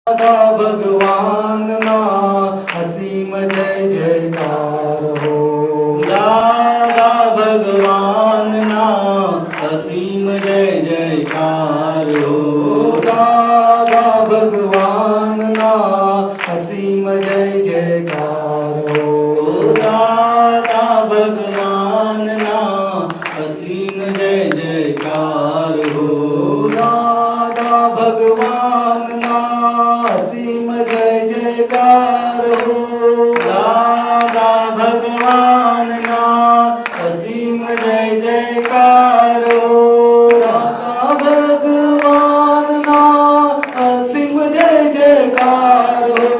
दादा भगवान ना असीम जय जयकार हो। दादा भगवान ना असीम जय जयकार हो। दादा भगवान ना असीम जय जयकार हो। दादा भगवान ना असीम जय जयकार हो। दादा भगवान ना असीम जय जयकार हो। दादा भगवान ना असीम जय जयकार हो। दादा भगवान ना असीम जय जयकार हो।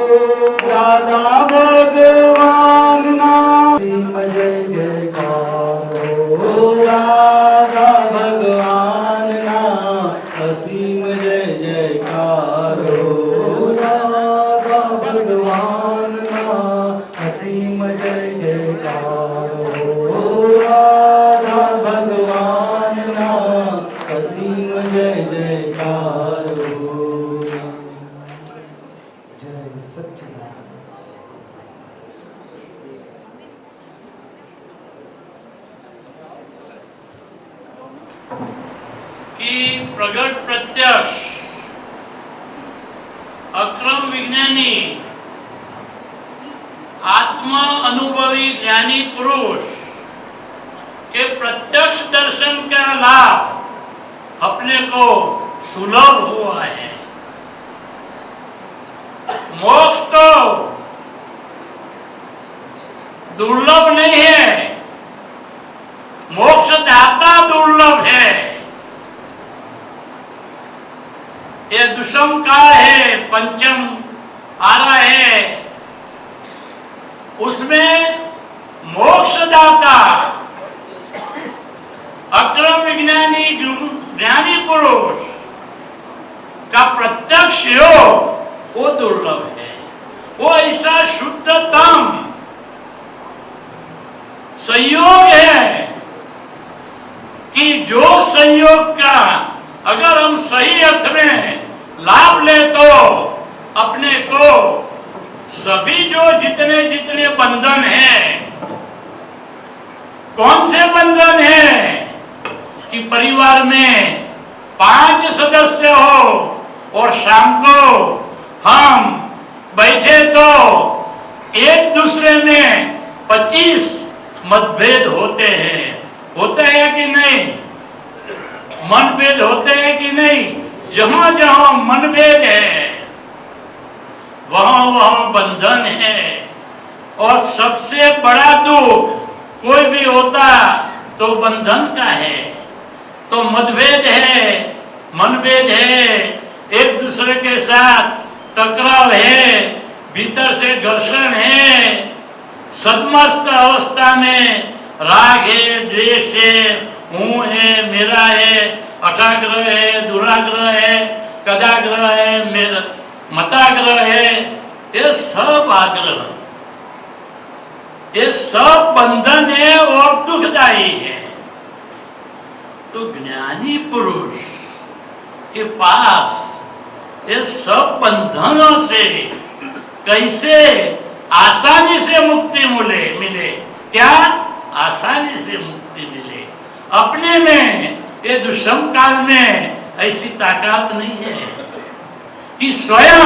दादा भगवान ना असीम जय जयकार हो। दादा भगवान ना असीम जय जयकार हो। दादा भगवान ना असीम जय जयकार हो। दादा भगवान ना असीम जय जयकार हो। जय सच्चिदानंद। की प्रगट प्रत्यक्ष अक्रम विज्ञानी आत्म अनुभवी ज्ञानी पुरुष के प्रत्यक्ष दर्शन का लाभ अपने को सुलभ हुआ है। मोक्ष तो दुर्लभ नहीं है, मोक्ष दाता दुर्लभ है। ये दुष्म काल है, पंचम आ रहा है, उसमें मोक्षदाता अक्रम विज्ञानी ज्ञानी पुरुष का प्रत्यक्ष योग वो दुर्लभ है। वो ऐसा शुद्धतम संयोग है कि जो संयोग का अगर हम सही अर्थ में लाभ ले तो अपने को सभी जो जितने जितने बंधन हैं, कौन से बंधन हैं कि परिवार में 5 सदस्य हो और शाम को हम बैठे तो एक दूसरे में 25 मतभेद होते हैं। होते हैं कि नहीं? मनभेद होते हैं कि नहीं? जहां जहां मनभेद है वहां वहां बंधन है। और सबसे बड़ा दुख कोई भी होता तो बंधन का है। तो मतभेद है, मनभेद है, एक दूसरे के साथ टकराव है, भीतर से घर्षण है, सदमस्त अवस्था में राग है, द्वेष है, हूँ है, मेरा है, अठाग्रह है, दुराग्रह है, कदाग्रह है, मताग्रह है, ये सब आग्रह, ये सब बंधन है और दुखदायी है। तो ज्ञानी पुरुष के पास ये सब बंधनों से कैसे आसानी से मुक्ति मिले। क्या आसानी से मुक्ति मिले? अपने में ये दुष्म काल में ऐसी ताकत नहीं है कि स्वयं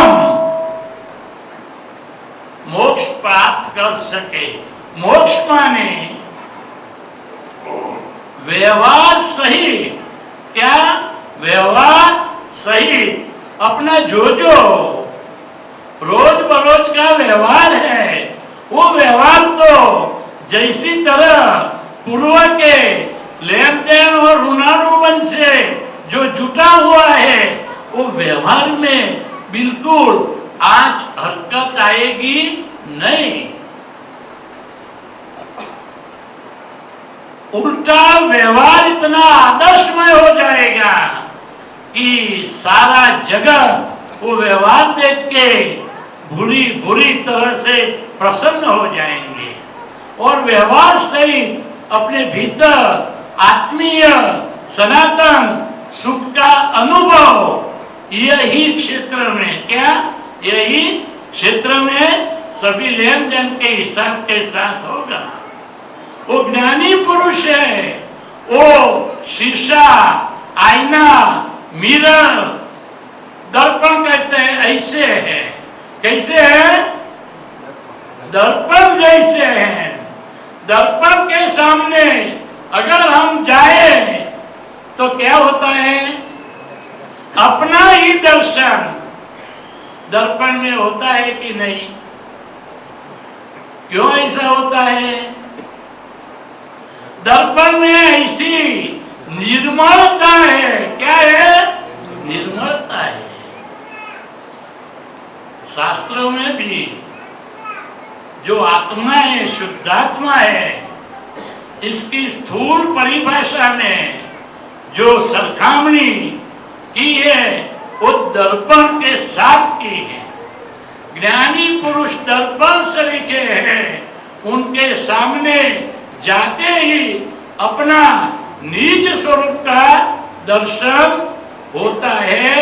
मोक्ष प्राप्त कर सके। मोक्ष माने व्यवहार सही, क्या व्यवहार सही, अपना जो रोज बरोज का व्यवहार है वो व्यवहार तो जैसी तरह पूर्व के लेन देन और ऋणानुबंध से जो जुटा हुआ है वो व्यवहार में बिल्कुल आज हरकत आएगी नहीं। उल्टा व्यवहार इतना आदर्शमय हो जाएगा कि सारा जगत वो व्यवहार देख के बुरी तरह से प्रसन्न हो जाएंगे। और व्यवहार से अपने भीतर आत्मीय सनातन सुख का अनुभव यही क्षेत्र में क्या यही क्षेत्र में सभी लेन देन के हिसाब के साथ होगा। वो ज्ञानी पुरुष है, वो शीशा, आईना, मिरर, दर्पण कहते हैं, ऐसे है। कैसे है? दर्पण जैसे है। दर्पण के सामने अगर हम जाए तो क्या होता है? अपना ही दर्शन दर्पण में होता है कि नहीं? क्यों ऐसा होता है? दर्पण में ऐसी निर्मलता है। क्या है? निर्मलता है। शास्त्रों में भी जो आत्मा है, शुद्धात्मा है, इसकी स्थूल परिभाषा में जो सरखामणी की है वो दर्पण के साथ की है। ज्ञानी पुरुष दर्पण से लिखे हैं, उनके सामने जाते ही अपना निज स्वरूप का दर्शन होता है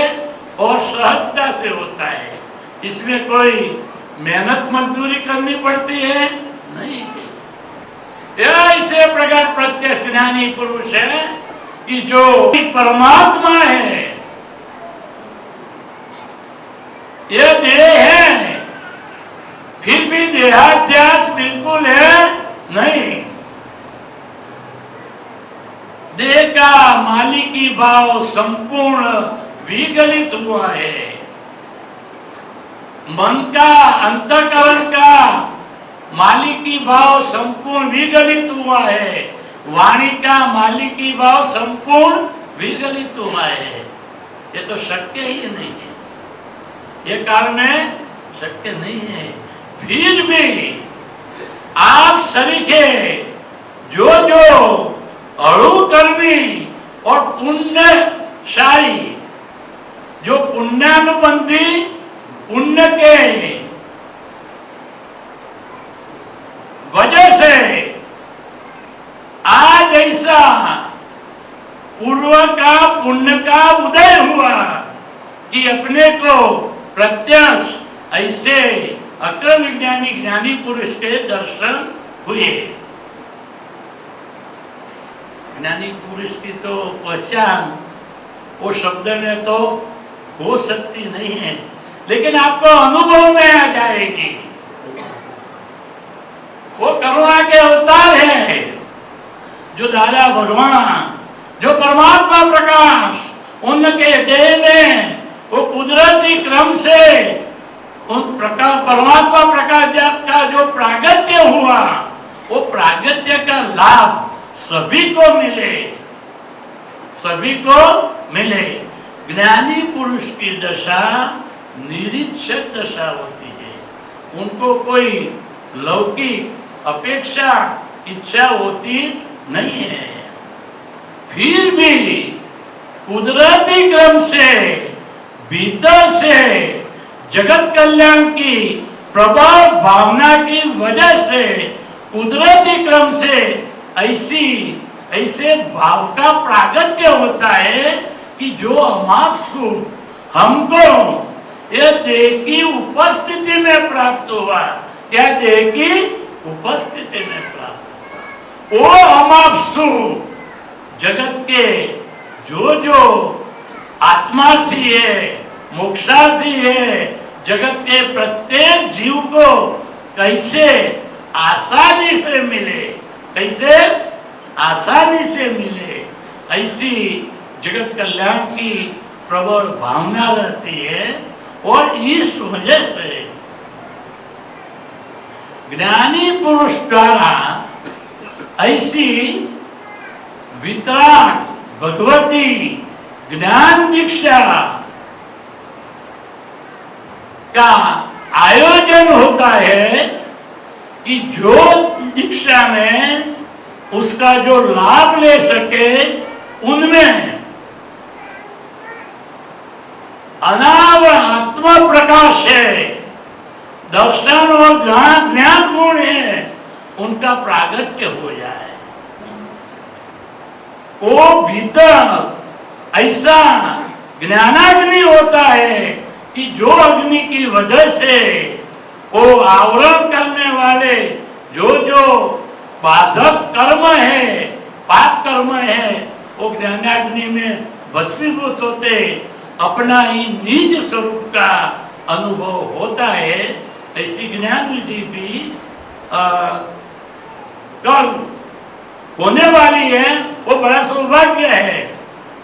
और सहजता से होता है। इसमें कोई मेहनत मजदूरी करनी पड़ती है नहीं। ऐसे प्रकार प्रत्यक्ष ज्ञानी पुरुष है कि जो परमात्मा है, ये देह है, फिर भी देहाध्यास बिल्कुल है नहीं। देह का मालिकी भाव संपूर्ण विगलित हुआ है। मन का, अंतःकरण का मालिकी भाव संपूर्ण विगलित हुआ है। वाणी का मालिकी भाव संपूर्ण विगलित हुआ है। ये तो शक्य ही नहीं है। ये कारण में शक्य नहीं है। फिर भी आप सरीखे जो अणुकर्मी और पुण्यशाली, जो पुण्यानुबंधी, पुण्य के वजह से आज ऐसा पूर्व का पुण्य का उदय हुआ कि अपने को प्रत्यक्ष ऐसे अक्रम विज्ञानी ज्ञानी पुरुष के दर्शन हुए। ज्ञानी पुरुष की तो पहचान वो शब्द में तो हो सकती नहीं है, लेकिन आपको अनुभव में आ जाएगी। वो करुणा के अवतार है, जो दादा भगवान, जो परमात्मा प्रकाश, उनके देह में वो कुदरती क्रम से उन प्रकाश, परमात्मा प्रकाश का जो प्रागट्य हुआ, वो प्रागट्य का लाभ सभी को मिले, सभी को मिले। ज्ञानी पुरुष की दशा निरीक्षक दशा होती है। उनको कोई लौकिक अपेक्षा, इच्छा होती नहीं है। फिर भी कुदरती क्रम से, भीतर से जगत कल्याण की प्रबल भावना की वजह से, कुदरती क्रम से ऐसे भाव का प्रागट्य होता है कि जो अमापसु हमको यह देह की उपस्थिति में प्राप्त हुआ। क्या देह की उपस्थिति में प्राप्त? वो अमापसु जगत के जो आत्मार्थी है, मोक्षार्थी है, जगत के प्रत्येक जीव को कैसे आसानी से मिले, कैसे आसानी से मिले, ऐसी जगत कल्याण की प्रबल भावना रहती है। और इस वजह से ज्ञानी पुरुष द्वारा ऐसी वितराग भगवती ज्ञान दीक्षा का आयोजन होता है कि जो दीक्षा में उसका जो लाभ ले सके, उनमें अनावर आत्मा प्रकाश है, दर्शन और ज्ञान गुण है, उनका प्रागट्य हो जाए। वो भीतर ऐसा ज्ञानाग्नि होता है कि जो अग्नि की वजह से वो आवरण करने वाले जो जो बाधक कर्म है, पाप कर्म है, वो ज्ञानाग्नि में भस्मीभूत होते अपना ही निज स्वरूप का अनुभव होता है। ऐसी ज्ञान विधि भी कल होने वाली है। वो बड़ा सौभाग्य है,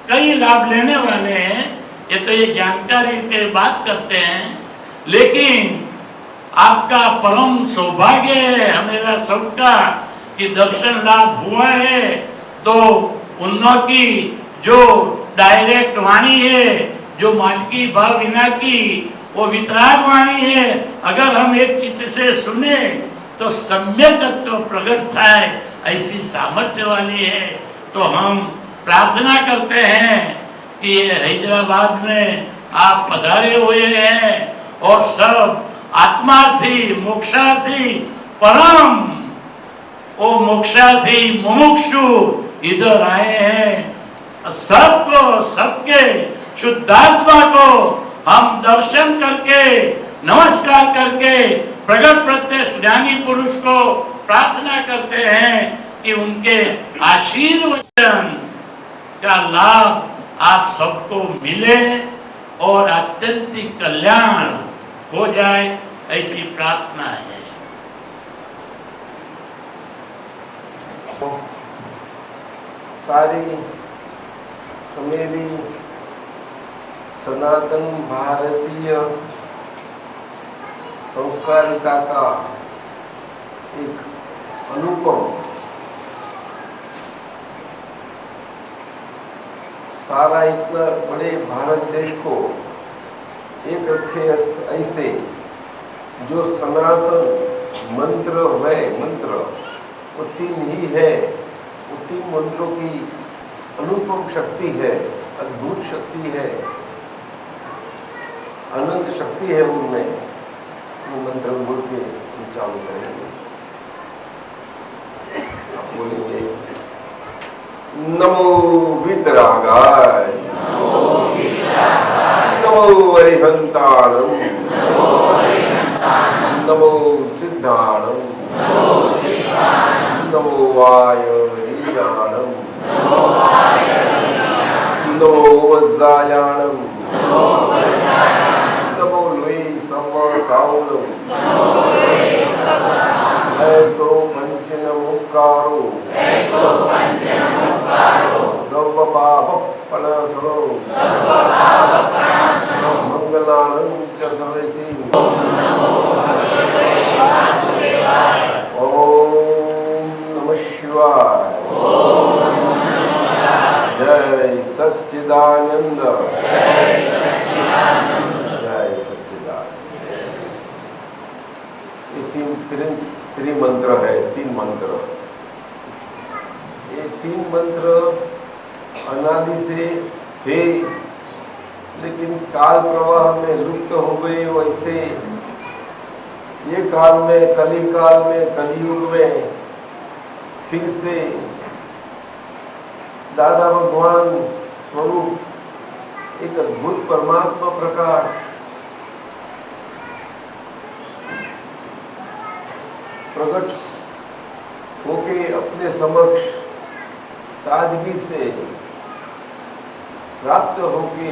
कई लाभ लेने वाले हैं। ये तो ये जानकारी के बात करते हैं, लेकिन आपका परम सौभाग्य है हमेरा सबका कि दर्शन लाभ हुआ है। तो उन्नों की जो डायरेक्ट वाणी है, जो मानकी भाव विना की वो वितराग वाणी है, अगर हम एक चित्त से सुने तो सम्यक तत्व प्रकट था, ऐसी सामर्थ्य वाली है। तो हम प्रार्थना करते हैं कि ये हैदराबाद में आप पधारे हुए हैं और सब आत्मार्थी मोक्षार्थी परम वो मोक्षार्थी मुमुक्षु इधर आए हैं। सबको, सबके शुद्धात्मा को हम दर्शन करके नमस्कार करके प्रगट प्रत्यक्ष ज्ञानी पुरुष को प्रार्थना करते हैं कि उनके आशीर्वचन का लाभ आप सबको मिले और अत्यंतिक कल्याण हो जाए, ऐसी प्रार्थना है। सारी मेरी सनातन भारतीय संस्कारिता का एक अनुपम सारा इतना बड़े भारत देश को एक रखे ऐसे जो सनातन मंत्र है, मंत्र वो तीन ही है। वो तीन मंत्रों की अनुपम शक्ति है, अद्भुत शक्ति है, अनंत शक्ति है उनमें। वो मंत्र बोल के चालू करेंगे। आप बोलेंगे नमो वितरागाय, नमो अरिहंताणम, नमो सिद्धाणम, नमो वायुरीयाणम, नमो वज्रायाणम, नमो लोई समसाउणम, ऐसो पंचनमुक्कारो, सर्वपापपणासनो, मंगलानं च सर्वेषु। ओम नमः शिवाय। जय सच्चिदानंद, जय सच्चिदानंद। ये तीन मंत्र है, तीन मंत्र। ये तीन मंत्र अनादि से थे, लेकिन काल प्रवाह में लुप्त हो गए। वैसे ये काल में, कली काल में, कलियुग में फिर से दादा भगवान स्वरूप एक अद्भुत परमात्मा प्रकाश प्रकट होके अपने समक्ष ताजगी से प्राप्त होके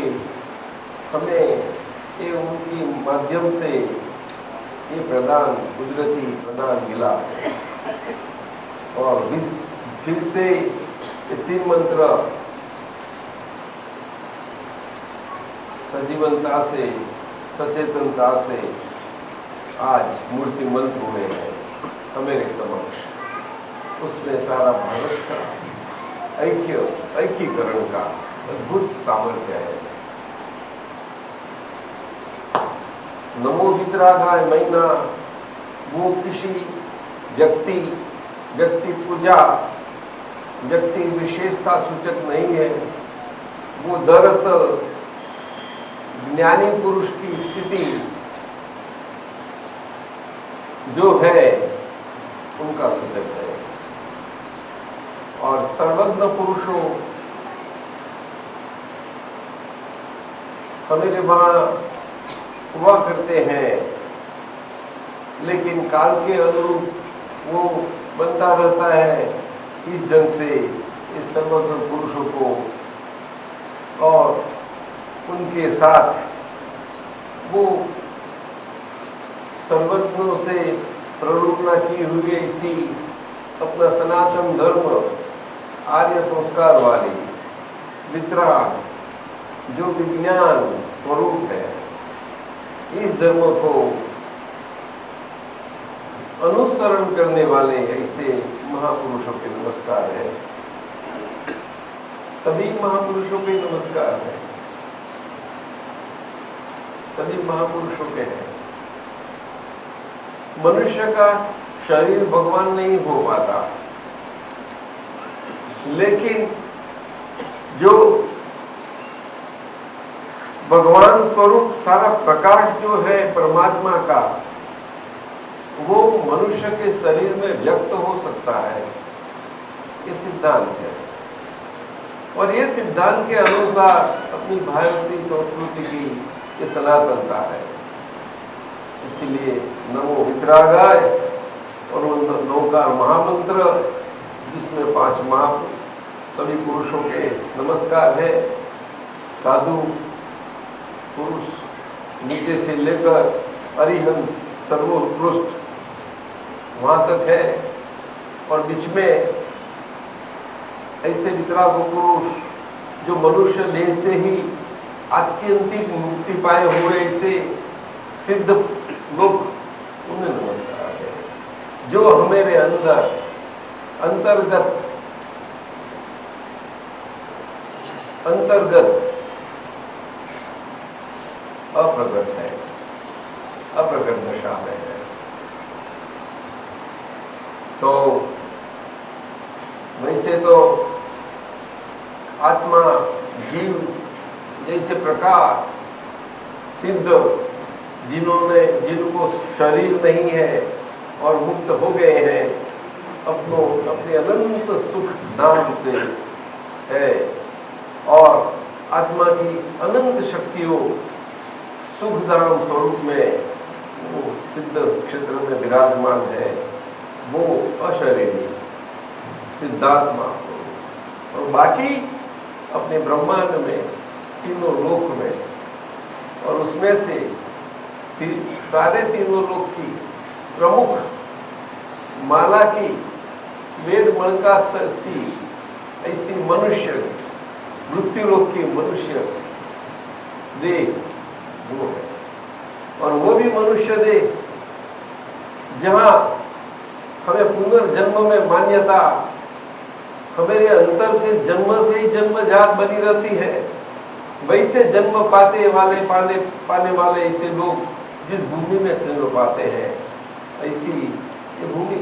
हमें ये उनकी माध्यम से ये प्रदान, कुदरती प्रदान मिला। और फिर से ये तीन मंत्र सजीवनता से, सचेतनता से आज मूर्तिमंत हुए हैं हमारे समक्ष। उसमें सारा भारत का ऐक्यीकरण का अद्भुत सामर्थ्य है। नमो वितरागाय महीना वो किसी व्यक्ति पूजा, व्यक्ति विशेषता सूचक नहीं है। वो दरअसल ज्ञानी पुरुष की स्थिति जो है उनका सूचक है। और सर्वज्ञ पुरुषों हमारे वहाँ हुआ करते हैं, लेकिन काल के अनुरूप वो बनता रहता है इस ढंग से इस सर्वज्ञ पुरुषों को, और उनके साथ वो सर्वज्ञों से प्रलोभना की हुई इसी अपना सनातन धर्म आर्य संस्कार वाली वितराग जो विज्ञान स्वरूप है, इस धर्म को अनुसरण करने वाले ऐसे महापुरुषों के नमस्कार है। सभी महापुरुषों के नमस्कार है, सभी महापुरुषों के हैं। मनुष्य का शरीर भगवान नहीं हो पाता, लेकिन जो भगवान स्वरूप सारा प्रकाश जो है परमात्मा का, वो मनुष्य के शरीर में व्यक्त हो सकता है, ये सिद्धांत है। और ये सिद्धांत के अनुसार अपनी भारतीय संस्कृति की ये सनातनता है। इसलिए नमो वितरागाय और नौ का महामंत्र जिसमें 5 सभी पुरुषों के नमस्कार है। साधु पुरुष नीचे से लेकर अरिहंत सर्वोत्कृष्ट वहाँ तक है, और बीच में ऐसे वितराग पुरुष जो मनुष्य देह से ही आत्यंतिक मुक्ति पाए हुए ऐसे सिद्ध लोग, उन्हें नमस्कार है। जो हमारे अंदर अंतर्गत अप्रगट है, अप्रगट दशा में है। तो वैसे तो आत्मा जीव जैसे प्रकार सिद्ध जिनको शरीर नहीं है और मुक्त हो गए हैं, अपने अनंत सुख धाम से है, और आत्मा की अनंत शक्तियों सुख धाम स्वरूप में वो सिद्ध क्षेत्र में विराजमान है, वो अशरीरी सिद्धात्मा। और बाकी अपने ब्रह्मांड में तीनों लोक में, और उसमें से सारे तीनों लोक की प्रमुख माला की वेद मणका सी ऐसी मनुष्य मृत्यु लोक की मनुष्य देह वो है, और वो भी मनुष्य देह जहाँ हमें पुनर्जन्म में मान्यता हमारे अंतर से जन्म से ही जन्मजात बनी रहती है, वैसे जन्म पाने वाले ऐसे लोग जिस भूमि में जन्म पाते हैं, ऐसी ये भूमि,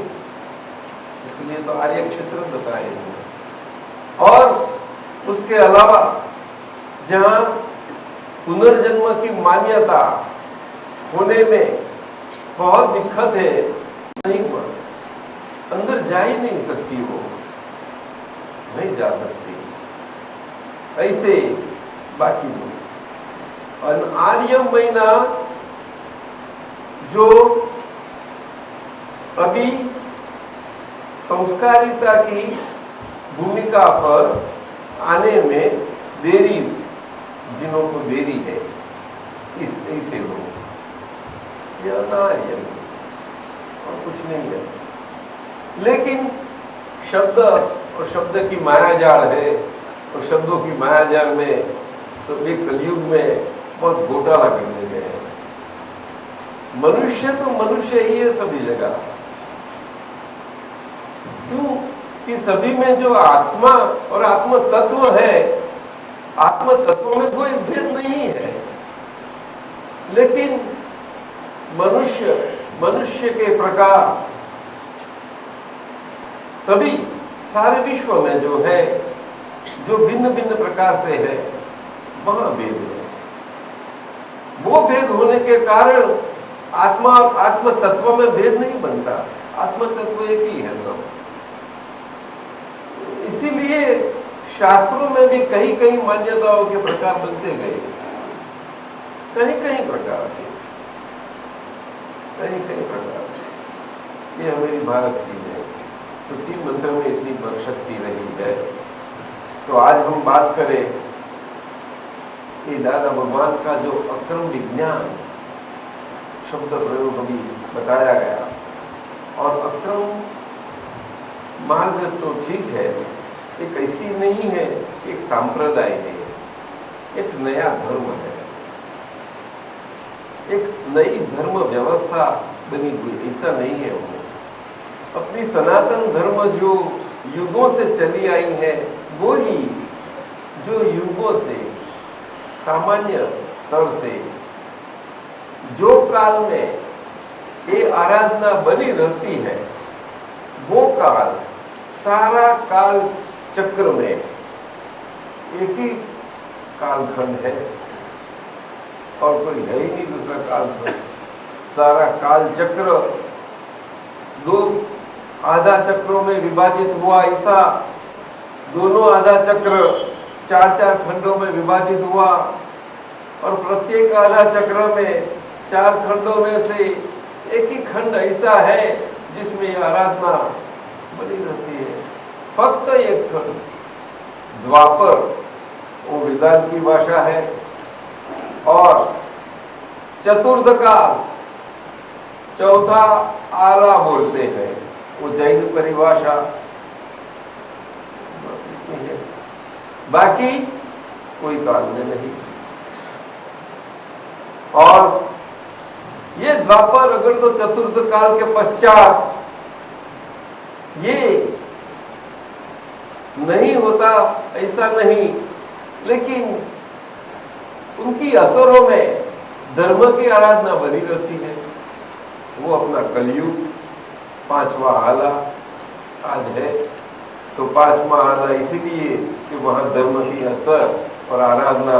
इसलिए तो आर्य क्षेत्र बताए हुए। और उसके अलावा जहाँ पुनर्जन्म की मान्यता होने में बहुत दिक्कत है, नहीं अंदर जा ही नहीं सकती, वो नहीं जा सकती, ऐसे बाकी लोग। और आर्य महीना जो अभी संस्कारिता की भूमिका पर आने में देरी, जिन्हों को देरी है, इस ऐसे लोग ये अनार्य और कुछ नहीं है। लेकिन शब्द और शब्द की मायाजाल है, और शब्दों की मायाजाल में सभी कलयुग में बहुत घोटाला करने गए हैं। मनुष्य तो मनुष्य ही है सभी जगह, क्यों कि सभी में जो आत्मा और आत्म तत्व है, आत्म तत्व में कोई भेद नहीं है, लेकिन मनुष्य के प्रकार सभी सारे विश्व में जो है, जो भिन्न भिन्न प्रकार से है, वहां भेद है। वो भेद होने के कारण आत्म तत्व में भेद नहीं बनता, आत्म तत्व एक ही है सब। इसीलिए शास्त्रों में भी कहीं कहीं मान्यताओं के प्रकार बनते गए, कहीं कहीं प्रकार के। कई कई प्रकार से। ये हमारी भारत की है, तो 3 मंत्र में इतनी शक्ति रही है। तो आज हम बात करें कि दादा भगवान का जो अक्रम विज्ञान शब्द प्रयोग अभी बताया गया, और अक्रम मार्ग तो ठीक है, एक ऐसी नहीं है, एक सांप्रदाय है, एक नया धर्म है, एक नई धर्म व्यवस्था बनी हुई, ऐसा नहीं है। वो अपनी सनातन धर्म जो युगों से चली आई है, वो ही जो युगों से सामान्य स्तर से जो काल में ये आराधना बनी रहती है, वो काल सारा काल चक्र में एक ही कालखंड है और कोई है ही नहीं दूसरा कालखंड। सारा काल चक्र 2 आधा चक्रों में विभाजित हुआ, ऐसा दोनों आधा चक्र 4-4 खंडों में विभाजित हुआ, और प्रत्येक आधा चक्र में 4 खंडों में से एक ही खंड ऐसा है जिसमें आराधना बनी रहती है। फक्त एक खंड द्वापर, वो वेदांत की भाषा है, और चतुर्थ काल, चौथा आला बोलते हैं, वो जैन परिभाषा। बाकी कोई काल में नहीं। और ये द्वापर अगर तो चतुर्थ काल के पश्चात ये नहीं होता, ऐसा नहीं, लेकिन उनकी असरों में धर्म की आराधना बनी रहती है। वो अपना कलयुग 5वां आला आज है, तो 5वां आला इसीलिए कि वहाँ धर्म की असर और आराधना,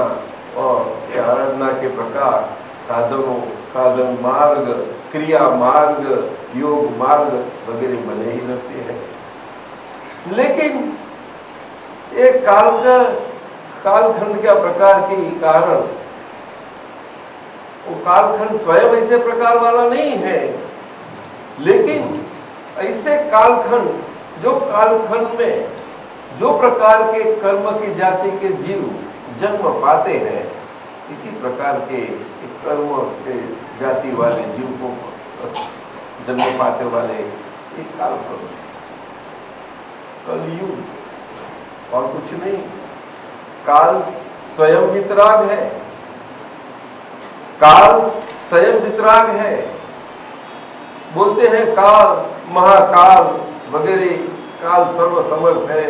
और ये आराधना के प्रकार साधनों, साधन मार्ग, क्रिया मार्ग, योग मार्ग वगैरह बने ही रहते हैं। लेकिन एक कालखंड के प्रकार के कारण, वो कालखंड स्वयं ऐसे प्रकार वाला नहीं है, लेकिन ऐसे कालखंड, जो कालखंड में जो प्रकार के कर्म की जाति के जीव जन्म पाते हैं, इसी प्रकार के कर्म के जाति वाले जीव को जन्म पाते वाले एक कालखंड, कलयुग और कुछ नहीं। काल स्वयं वितराग है, काल स्वयं वितराग है। बोलते हैं काल, महाकाल वगैरह, काल सर्वसमर्थ है,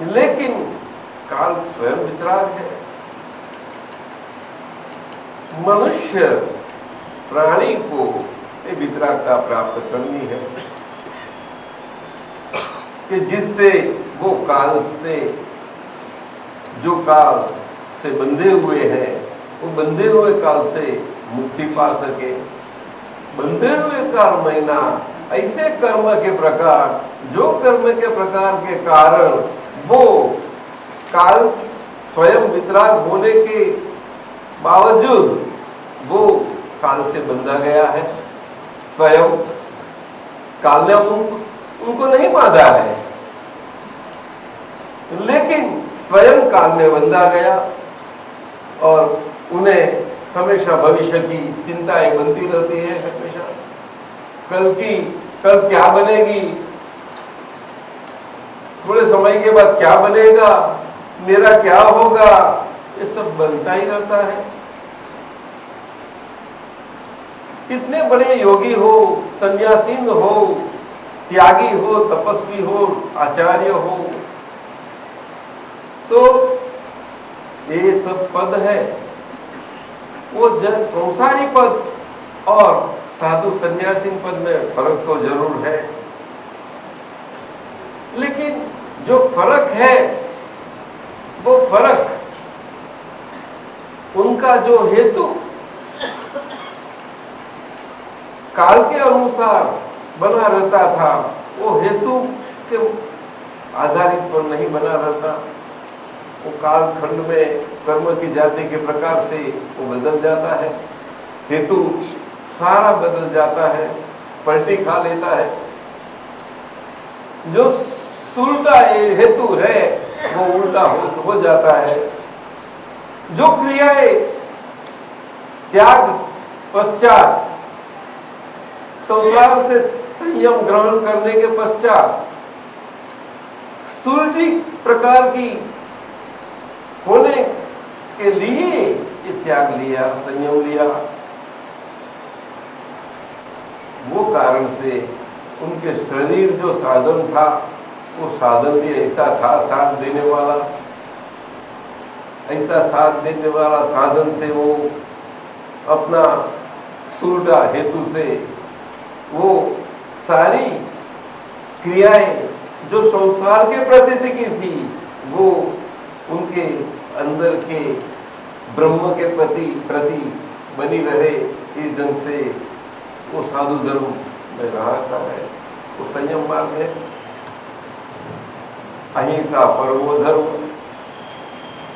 लेकिन काल स्वयं वितराग है। मनुष्य प्राणी को ये वितरागता प्राप्त करनी है कि जिससे वो काल से, जो काल से बंधे हुए हैं, वो बंधे हुए काल से मुक्ति पा सके। बंधे हुए काल महीना ऐसे कर्म के प्रकार, जो कर्म के प्रकार के कारण वो काल स्वयं वितराग होने के बावजूद वो काल से बंधा गया है। स्वयं काल ने उनको नहीं बांधा है, लेकिन स्वयं काल में बंधा गया, और उन्हें हमेशा भविष्य की चिंताएं बनती रहती है। हमेशा कल क्या बनेगी, थोड़े समय के बाद क्या बनेगा, मेरा क्या होगा, ये सब बनता ही रहता है। कितने बड़े योगी हो, सन्यासीन हो, त्यागी हो, तपस्वी हो, आचार्य हो, तो ये सब पद है, वो जन संसारी पद और साधु सन्यासी पद में फर्क तो जरूर है, लेकिन जो फर्क है वो फर्क उनका जो हेतु काल के अनुसार बना रहता था, वो हेतु के आधारित पर नहीं बना रहता। वो कालखंड में कर्म की जाति के प्रकार से वो बदल जाता है। हेतु सारा बदल जाता है, पलटी खा लेता है। जो उल्टा हेतु है वो उल्टा हो जाता है। जो क्रियाएं त्याग पश्चात, संसार से संयम ग्रहण करने के पश्चात सुलटी प्रकार की होने के लिए ये त्याग लिया, संयम लिया, वो कारण से उनके शरीर जो साधन था वो साधन भी ऐसा था, साथ देने वाला, ऐसा साथ देने वाला साधन से वो अपना सुलटा हेतु से वो सारी क्रियाएं जो संसार के प्रति की थी वो उनके अंदर के ब्रह्म के प्रति बनी रहे। इस ढंग से वो साधु धर्म में रहा है, वो संयम मार्ग है। अहिंसा परमो धर्म,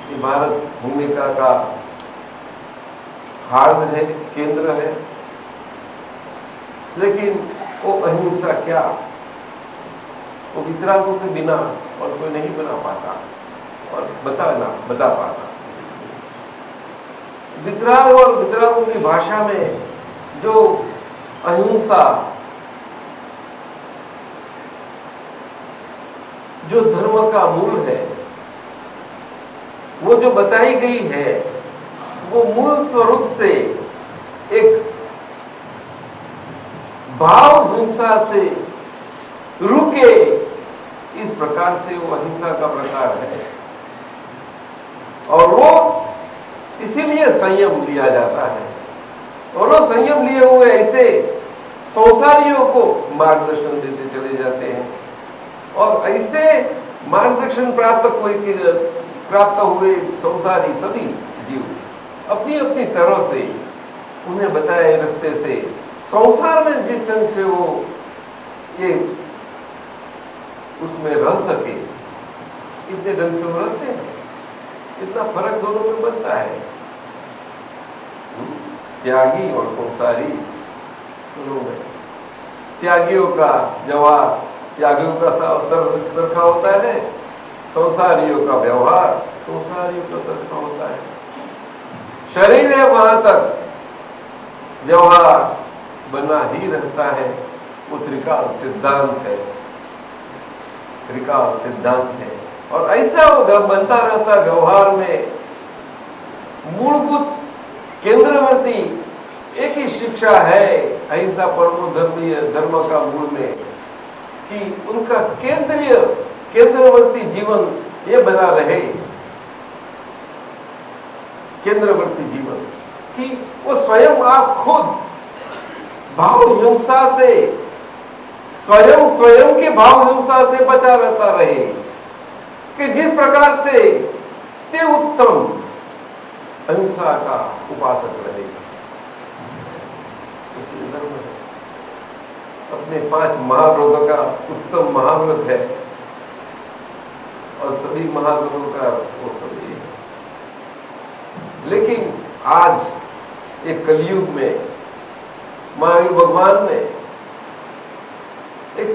ये भारत भूमिका का हार्द है, केंद्र है। लेकिन वो अहिंसा क्या, वो वितरागों के बिना और कोई नहीं बना पाता और बता पाता। वितराग और वितरागों की भाषा में जो अहिंसा, जो धर्म का मूल है, वो जो बताई गई है, वो मूल स्वरूप से एक भाव हिंसा से रुके, इस प्रकार से वो अहिंसा का प्रकार है। और वो इसीलिए संयम लिया जाता है। और वो संयम लिए हुए ऐसे संसारियों को मार्गदर्शन देते चले जाते हैं। और ऐसे मार्गदर्शन प्राप्त हुए संसारी सभी जीव अपनी अपनी तरह से उन्हें बताए रास्ते से संसार में जिस ढंग से वो ये उसमें रह सके, इतने ढंग से वो रहते हैं। इतना फर्क दोनों में बनता है, त्यागी और संसारी दोनों में। त्यागियों का जवाब त्यागियों का सरखा होता है, संसारियों का व्यवहार संसारियों का सरखा होता है। शरीर है वहां तक व्यवहार बना ही रहता है, वो त्रिकाल सिद्धांत है, त्रिकाल सिद्धांत है। और ऐसा वो बनता रहता व्यवहार में। मूलभूत केंद्रवर्ती एक ही शिक्षा है अहिंसा परमो धर्म का मूल में, कि उनका केंद्रवर्ती जीवन ये बना रहे। केंद्रवर्ती जीवन कि वो स्वयं आप खुद भाव हिंसा से स्वयं के भाव हिंसा से बचा रहता रहे, कि जिस प्रकार से ते उत्तम अहिंसा का उपासक रहे। अपने 5 महाव्रतों का उत्तम महाव्रत है और सभी महाव्रतों का वो सभी है। लेकिन आज एक कलयुग में महावीर भगवान ने एक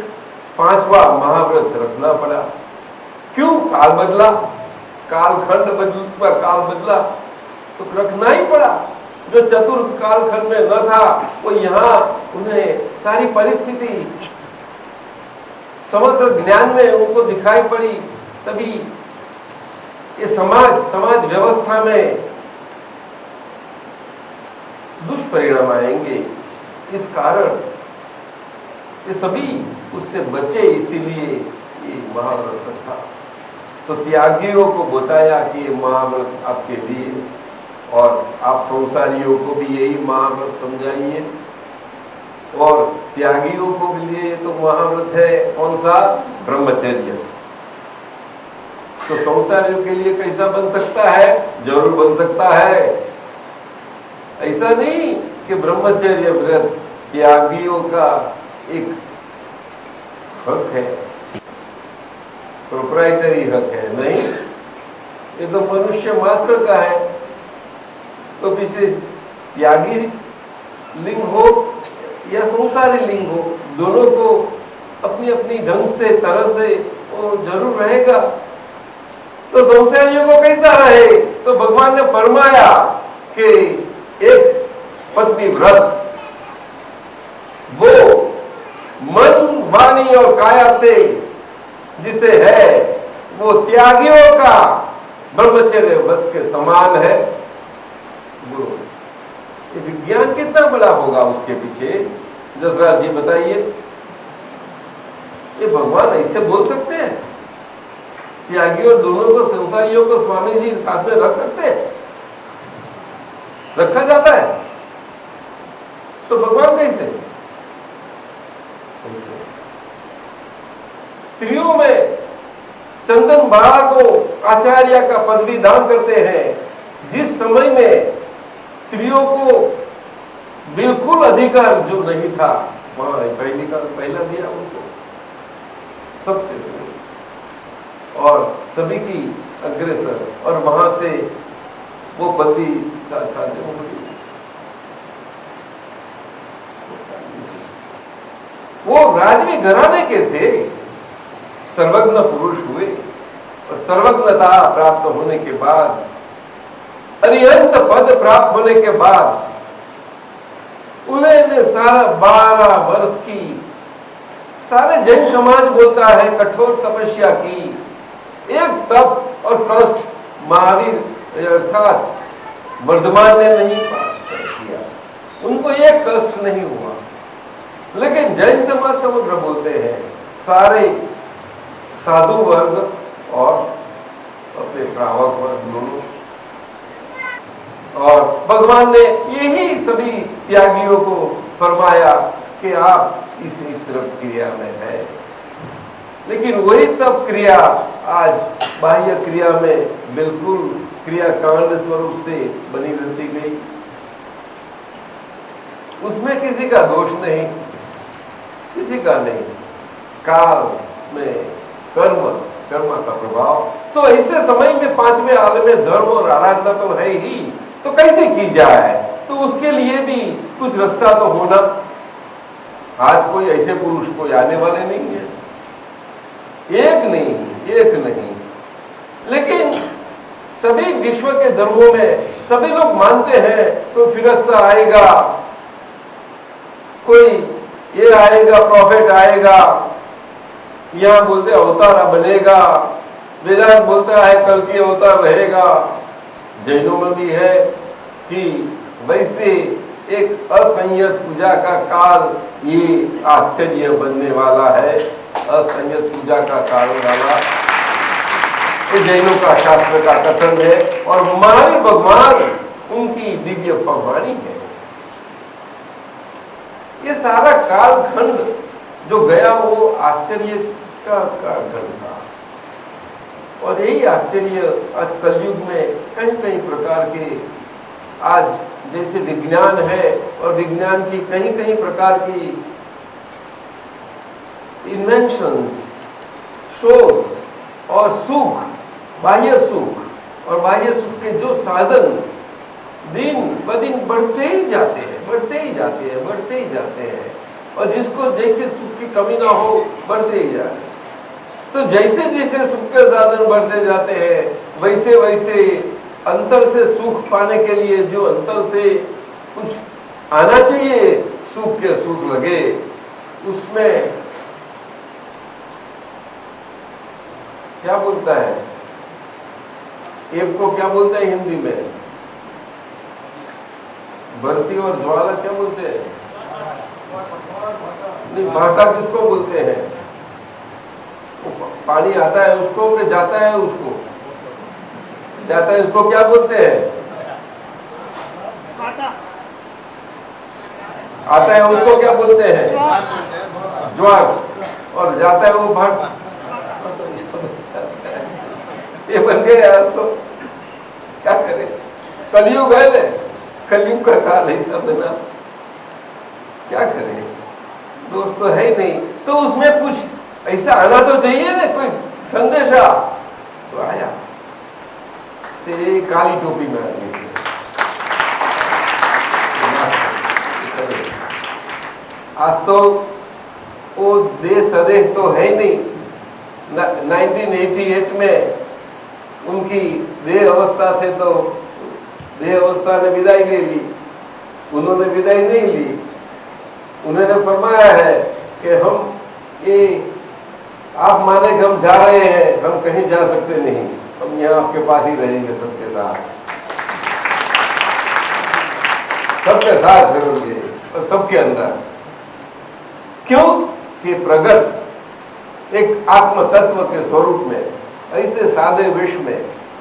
5वां महाव्रत रखना पड़ा। क्यों? काल बदला, कालखंड बदला तो रखना ही पड़ा। जो चतुर्थ कालखंड में न था वो यहाँ उन्हें सारी परिस्थिति समग्र ज्ञान में उनको दिखाई पड़ी। तभी ये समाज व्यवस्था में दुष्परिणाम आएंगे। इस कारण ये सभी उससे बचे, इसीलिए ये महाव्रत था। तो त्यागियों को बताया कि ये महाव्रत आपके लिए, और आप संसारियों को भी यही महाव्रत समझाइए। और त्यागियों को भी लिए तो महाव्रत है कौन सा? ब्रह्मचर्य। तो संसारियों के लिए कैसा बन सकता है? जरूर बन सकता है। ऐसा नहीं कि ब्रह्मचर्य व्रत त्यागियों का एक हक है, प्रोप्राइटरी हक है, नहीं, ये तो मनुष्य मात्र का है। तो विशेष त्यागी लिंग हो या संसारी लिंग हो, दोनों को अपनी अपनी ढंग से तरह से वो जरूर रहेगा। तो संसारियों को कैसा रहे? तो भगवान ने फरमाया कि एक पत्नी व्रत वो मन, वाणी और काया से जिसे है वो त्यागियों का ब्रह्मचर्य व्रत के समान है। ये विज्ञान कितना बड़ा होगा उसके पीछे, जसराज जी बताइए। ये भगवान ऐसे बोल सकते हैं? त्यागियों दोनों को, संसारियों को स्वामी जी साथ में रख सकते हैं? रखा जाता है? तो भगवान कैसे? स्त्रियों में चंदन बाड़ा को आचार्य का पदवी दान करते हैं, जिस समय में स्त्रियों को बिल्कुल अधिकार जो नहीं था, वहां पहला दिया उनको सबसे सही और सभी की अग्रसर, और वहां से वो पदवी साथ हो गई। वो राजवी घराने के थे, सर्वज्ञ पुरुष हुए और सर्वज्ञता प्राप्त होने के बाद, अरिहंत पद प्राप्त होने के बाद उन्होंने सारा 12 वर्ष की, सारे जैन समाज बोलता है, कठोर तपस्या की। एक तप और कष्ट महावीर अर्थात वर्धमान ने नहीं किया, उनको एक कष्ट नहीं हुआ। लेकिन जैन समाज समुद्र बोलते हैं, सारे साधु वर्ग और अपने श्रावक वर्ग दोनों, और भगवान ने यही सभी त्यागियों को फरमाया कि आप इस तरफ क्रिया में है। लेकिन वही तब क्रिया आज बाह्य क्रिया में बिल्कुल क्रिया कांड स्वरूप से बनी रहती गई। उसमें किसी का दोष नहीं, किसी का नहीं, काल में कर्म का प्रभाव। तो ऐसे समय में पांचवें आल में धर्म और आराधना तो है ही, तो कैसे की जाए? तो उसके लिए भी कुछ रास्ता तो होना। आज कोई ऐसे पुरुष कोई आने वाले नहीं है, एक नहीं, लेकिन सभी विश्व के धर्मों में सभी लोग मानते हैं तो फिरस्ता आएगा, कोई ये आएगा, प्रॉफिट आएगा, यहां बोलते अवतार बनेगा, वेदांत बोलता है कल की अवतार रहेगा, जैनों में भी है कि वैसे एक असंयत पूजा का काल ये आश्चर्य बनने वाला है। असंयत पूजा का काल वाला ये जैनों का शास्त्र का कथन है और महावीर भगवान उनकी दिव्य वाणी है। ये सारा कालखंड जो गया वो आश्चर्य का खंड था, और यही आश्चर्य आज कलयुग में कई कई प्रकार के, आज जैसे विज्ञान है और विज्ञान की कई कई प्रकार की इन्वेंशंस, शोध और सुख, बाह्य सुख और बाह्य सुख के जो साधन दिन ब दिन बढ़ते ही जाते हैं, और जिसको जैसे सुख की कमी ना हो बढ़ते ही जाते हैं। तो जैसे जैसे सुख के साधन बढ़ते जाते हैं, वैसे वैसे अंतर से सुख पाने के लिए जो अंतर से कुछ आना चाहिए, सुख के सुख लगे, उसमें क्या बोलता है, एक को क्या बोलते हैं हिंदी में, भरती और ज्वाला क्या बोलते हैं? नहीं, भाटा किसको बोलते हैं? पानी आता है उसको कि जाता है उसको? जाता है उसको क्या बोलते हैं? आता है उसको क्या बोलते हैं? ज्वार। और जाता है वो भाट। ये बन गए आज तो क्या करें, कलयुग है ना, कलयुग का काल है सब ना, क्या करें, दोस्त तो है ही नहीं। तो उसमें कुछ ऐसा आना तो चाहिए ना, कोई संदेशा तो आया, तेरी काली टोपी में आ गई, आज तो वो देह सदेह तो है ही नहीं। 1988 में उनकी देह अवस्था से तो देह अवस्था ने विदाई ले ली, उन्होंने विदाई नहीं ली। उन्होंने फरमाया है कि हम ये आप माने कि हम जा रहे हैं, हम कहीं जा सकते नहीं, हम यहाँ आपके पास ही रहेंगे, सबके साथ रहेंगे और सबके अंदर। क्यों कि प्रगट एक आत्म तत्व के स्वरूप में, ऐसे सादे वेश में,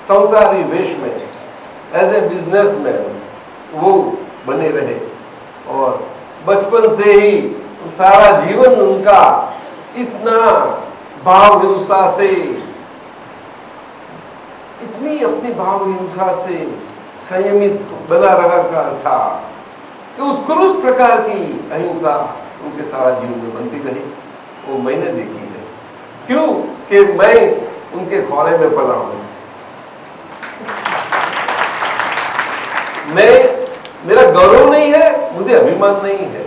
संसारी वेश में, एज ए बिजनेसमैन वो बने रहे। और बचपन से ही सारा जीवन उनका इतना भाव हिंसा से, इतनी अपनी भाव हिंसा से संयमित बना रहा था कि उत्कृष्ट प्रकार की अहिंसा उनके सारा जीवन में बनती रही। वो मैंने देखी है। क्यों कि मैं उनके खोले में पला हूं। मेरा गौरव नहीं है, मुझे अभिमान नहीं है।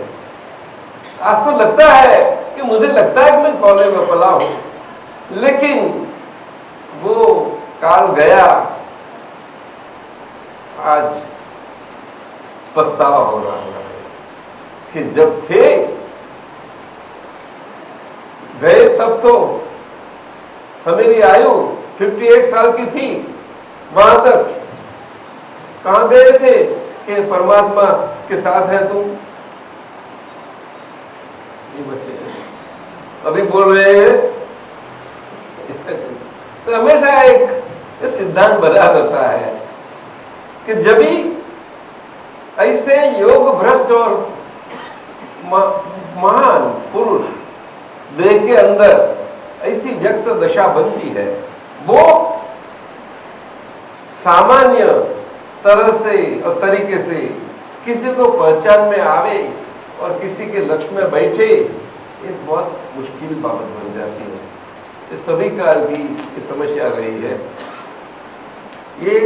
आज तो लगता है कि मुझे लगता है कि मैं खोले में पला हूं, लेकिन वो काल गया, आज पछतावा हो रहा है कि जब थे गए तब तो मेरी आयु 58 साल की थी। वहां तक कहां गए थे कि परमात्मा के साथ है तुम। ये बच्चे अभी बोल रहे हैं, तो हमेशा एक सिद्धांत बना रहता है कि जब भी ऐसे योग भ्रष्ट और महान पुरुष देह के अंदर ऐसी व्यक्त दशा बनती है, वो सामान्य तरह से और तरीके से किसी को पहचान में आवे और किसी के लक्ष्य में बैठे, एक बहुत मुश्किल बात बन जाती है। ये सभी काल की ये समस्या रही है। ये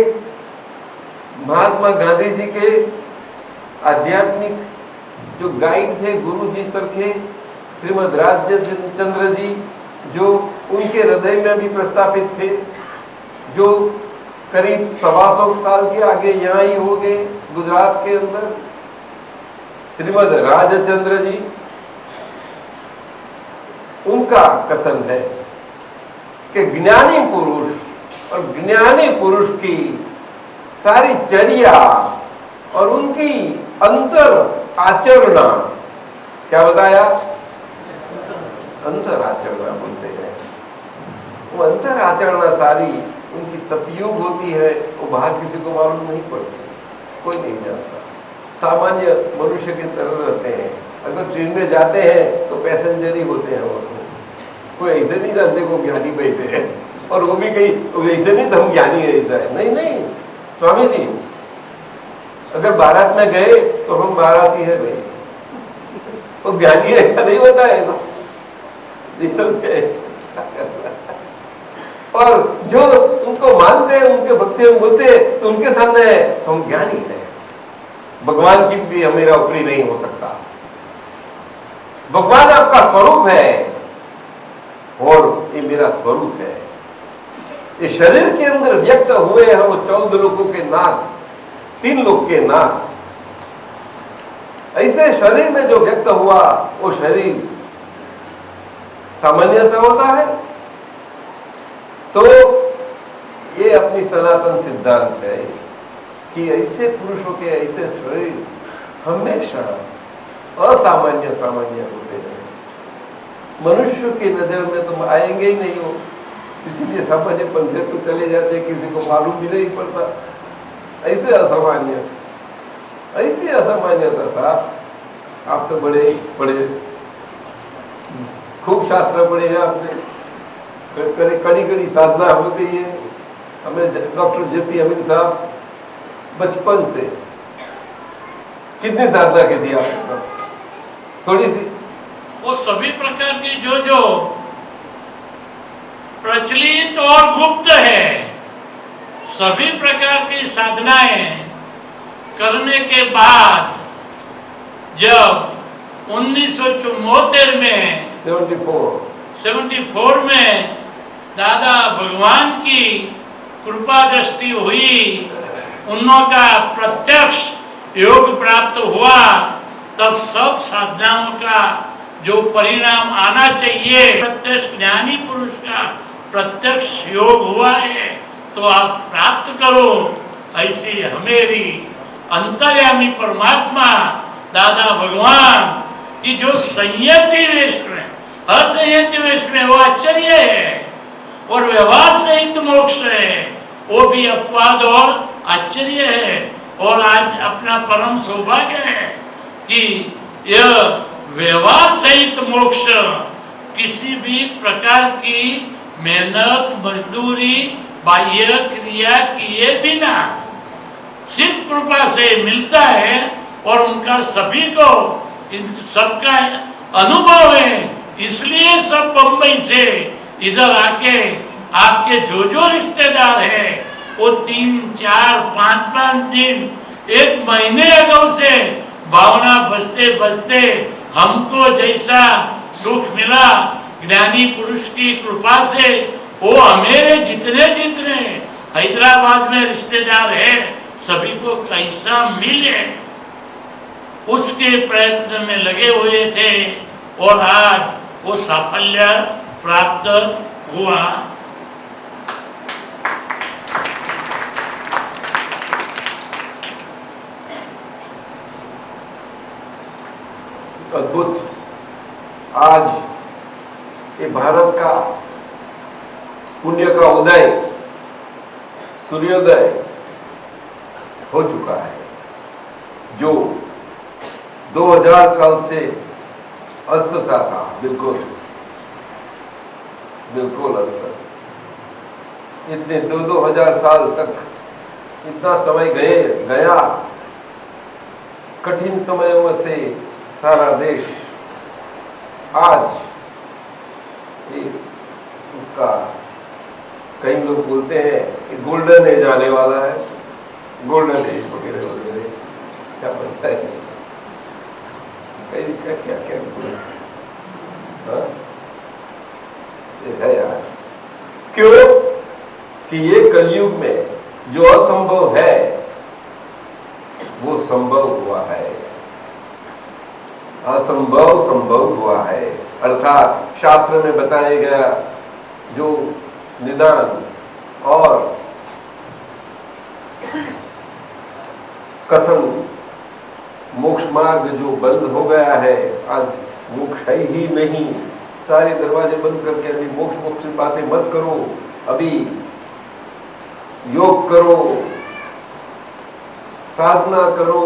महात्मा गांधी जी के आध्यात्मिक जो गाइड थे, गुरु जी सर थे, श्रीमद राजचंद्र जी, जो उनके हृदय में भी प्रस्थापित थे, जो करीब 125 साल के आगे यहाँ ही हो गए गुजरात के अंदर। श्रीमद राजचंद्र जी, उनका कथन है कि ज्ञानी पुरुष और ज्ञानी पुरुष की सारी चर्या और उनकी अंतर आचरणा, क्या बताया, अंतर आचरणा बोलते हैं। वो अंतर आचरणा सारी उनकी तपयोग होती है, वो बाहर किसी को मालूम नहीं पड़ती, कोई नहीं जानता। सामान्य मनुष्य की तरह रहते हैं। अगर ट्रेन में जाते हैं तो पैसेंजर ही होते हैं वो, कोई ऐसे नहीं जानते को ज्ञानी बैठे हैं, और वो भी कहीं ऐसे नहीं तो हम ज्ञानी है, ऐसा है नहीं। नहीं स्वामी जी, अगर बारात में गए तो हम बाराती है भाई, वो ज्ञानी ऐसा नहीं होता है ना, और जो उनको मानते हैं, उनके भक्ति में बोलते हैं, तो उनके सामने हम ज्ञानी हैं। भगवान की भी मेरा ऊपरी नहीं हो सकता। भगवान आपका स्वरूप है और ये मेरा स्वरूप है। ये शरीर के अंदर व्यक्त हुए हैं वो 14 लोगों के नाथ, 3 लोग के नाथ। ऐसे शरीर में जो व्यक्त हुआ वो शरीर सामान्य सा होता है। तो ये अपनी सनातन सिद्धांत है कि ऐसे पुरुषों के ऐसे शरीर हमेशा असामान्य सामान्य होते हैं। मनुष्य की नजर में तुम आएंगे ही नहीं हो, इसीलिए सामान्यपन से तो चले जाते, किसी को मालूम भी नहीं पड़ता। ऐसे असामान्य, ऐसी असमान्यता साहब। आप तो बड़े पढ़े, खूब शास्त्र पढ़े हैं आपने, कड़ी कड़ी साधना हो गई है। हमें डॉक्टर जेपी अमीन साहब बचपन से कितनी साधना की थी आपने? थोड़ी सी। वो सभी प्रकार की जो प्रचलित और गुप्त है, सभी प्रकार की साधनाएं करने के बाद जब 1974 में 74 में दादा भगवान की कृपा दृष्टि हुई, उनका प्रत्यक्ष योग प्राप्त हुआ, तब सब साधनाओं का जो परिणाम आना चाहिए, प्रत्यक्ष ज्ञानी पुरुष का प्रत्यक्ष योग हुआ है, तो आप प्राप्त करो। ऐसी हमेरी अंतर्यामी परमात्मा दादा भगवान की जो संयति वेश में, असंयति वेश में वो आश्चर्य है, और व्यवहार सहित मोक्ष है, वो भी अपवाद और आश्चर्य है। और आज अपना परम सौभाग्य है कि यह व्यवहार सहित मोक्ष किसी भी प्रकार की मेहनत मजदूरी बाह्य क्रिया किए बिना सिर्फ कृपा से मिलता है, और उनका सभी को इन सबका अनुभव है। इसलिए सब बंबई से इधर आके आपके जो रिश्तेदार हैं वो 3, 4, 5 दिन, 1 महीने अगौ से भावना बजते बजते हमको जैसा सुख मिला ज्ञानी पुरुष की कृपा से, वो हमारे जितने हैदराबाद में रिश्तेदार हैं सभी को कैसा मिले उसके प्रयत्न में लगे हुए थे, और आज वो साफल्य प्राप्त हुआ। अद्भुत। आज ये भारत का पुण्य का उदय, सूर्योदय हो चुका है, जो 2000 साल से अस्त सा था, बिल्कुल अस्त। इतने 2-2000 साल तक इतना समय गया, कठिन समयों में से सारा देश आज उसका, कई लोग बोलते हैं कि गोल्डन एज आने वाला है, गोल्डन एज वगैरह वगैरह, क्या बनता है, कई क्या है यार। क्यों कि ये कलयुग में जो असंभव है वो संभव हुआ है, असंभव संभव हुआ है। अर्थात शास्त्र में बताया गया जो निदान और कथन मोक्ष मार्ग जो बंद हो गया है, आज मोक्ष है ही नहीं, सारे दरवाजे बंद करके अभी मोक्ष की बातें मत करो, अभी योग करो, साधना करो,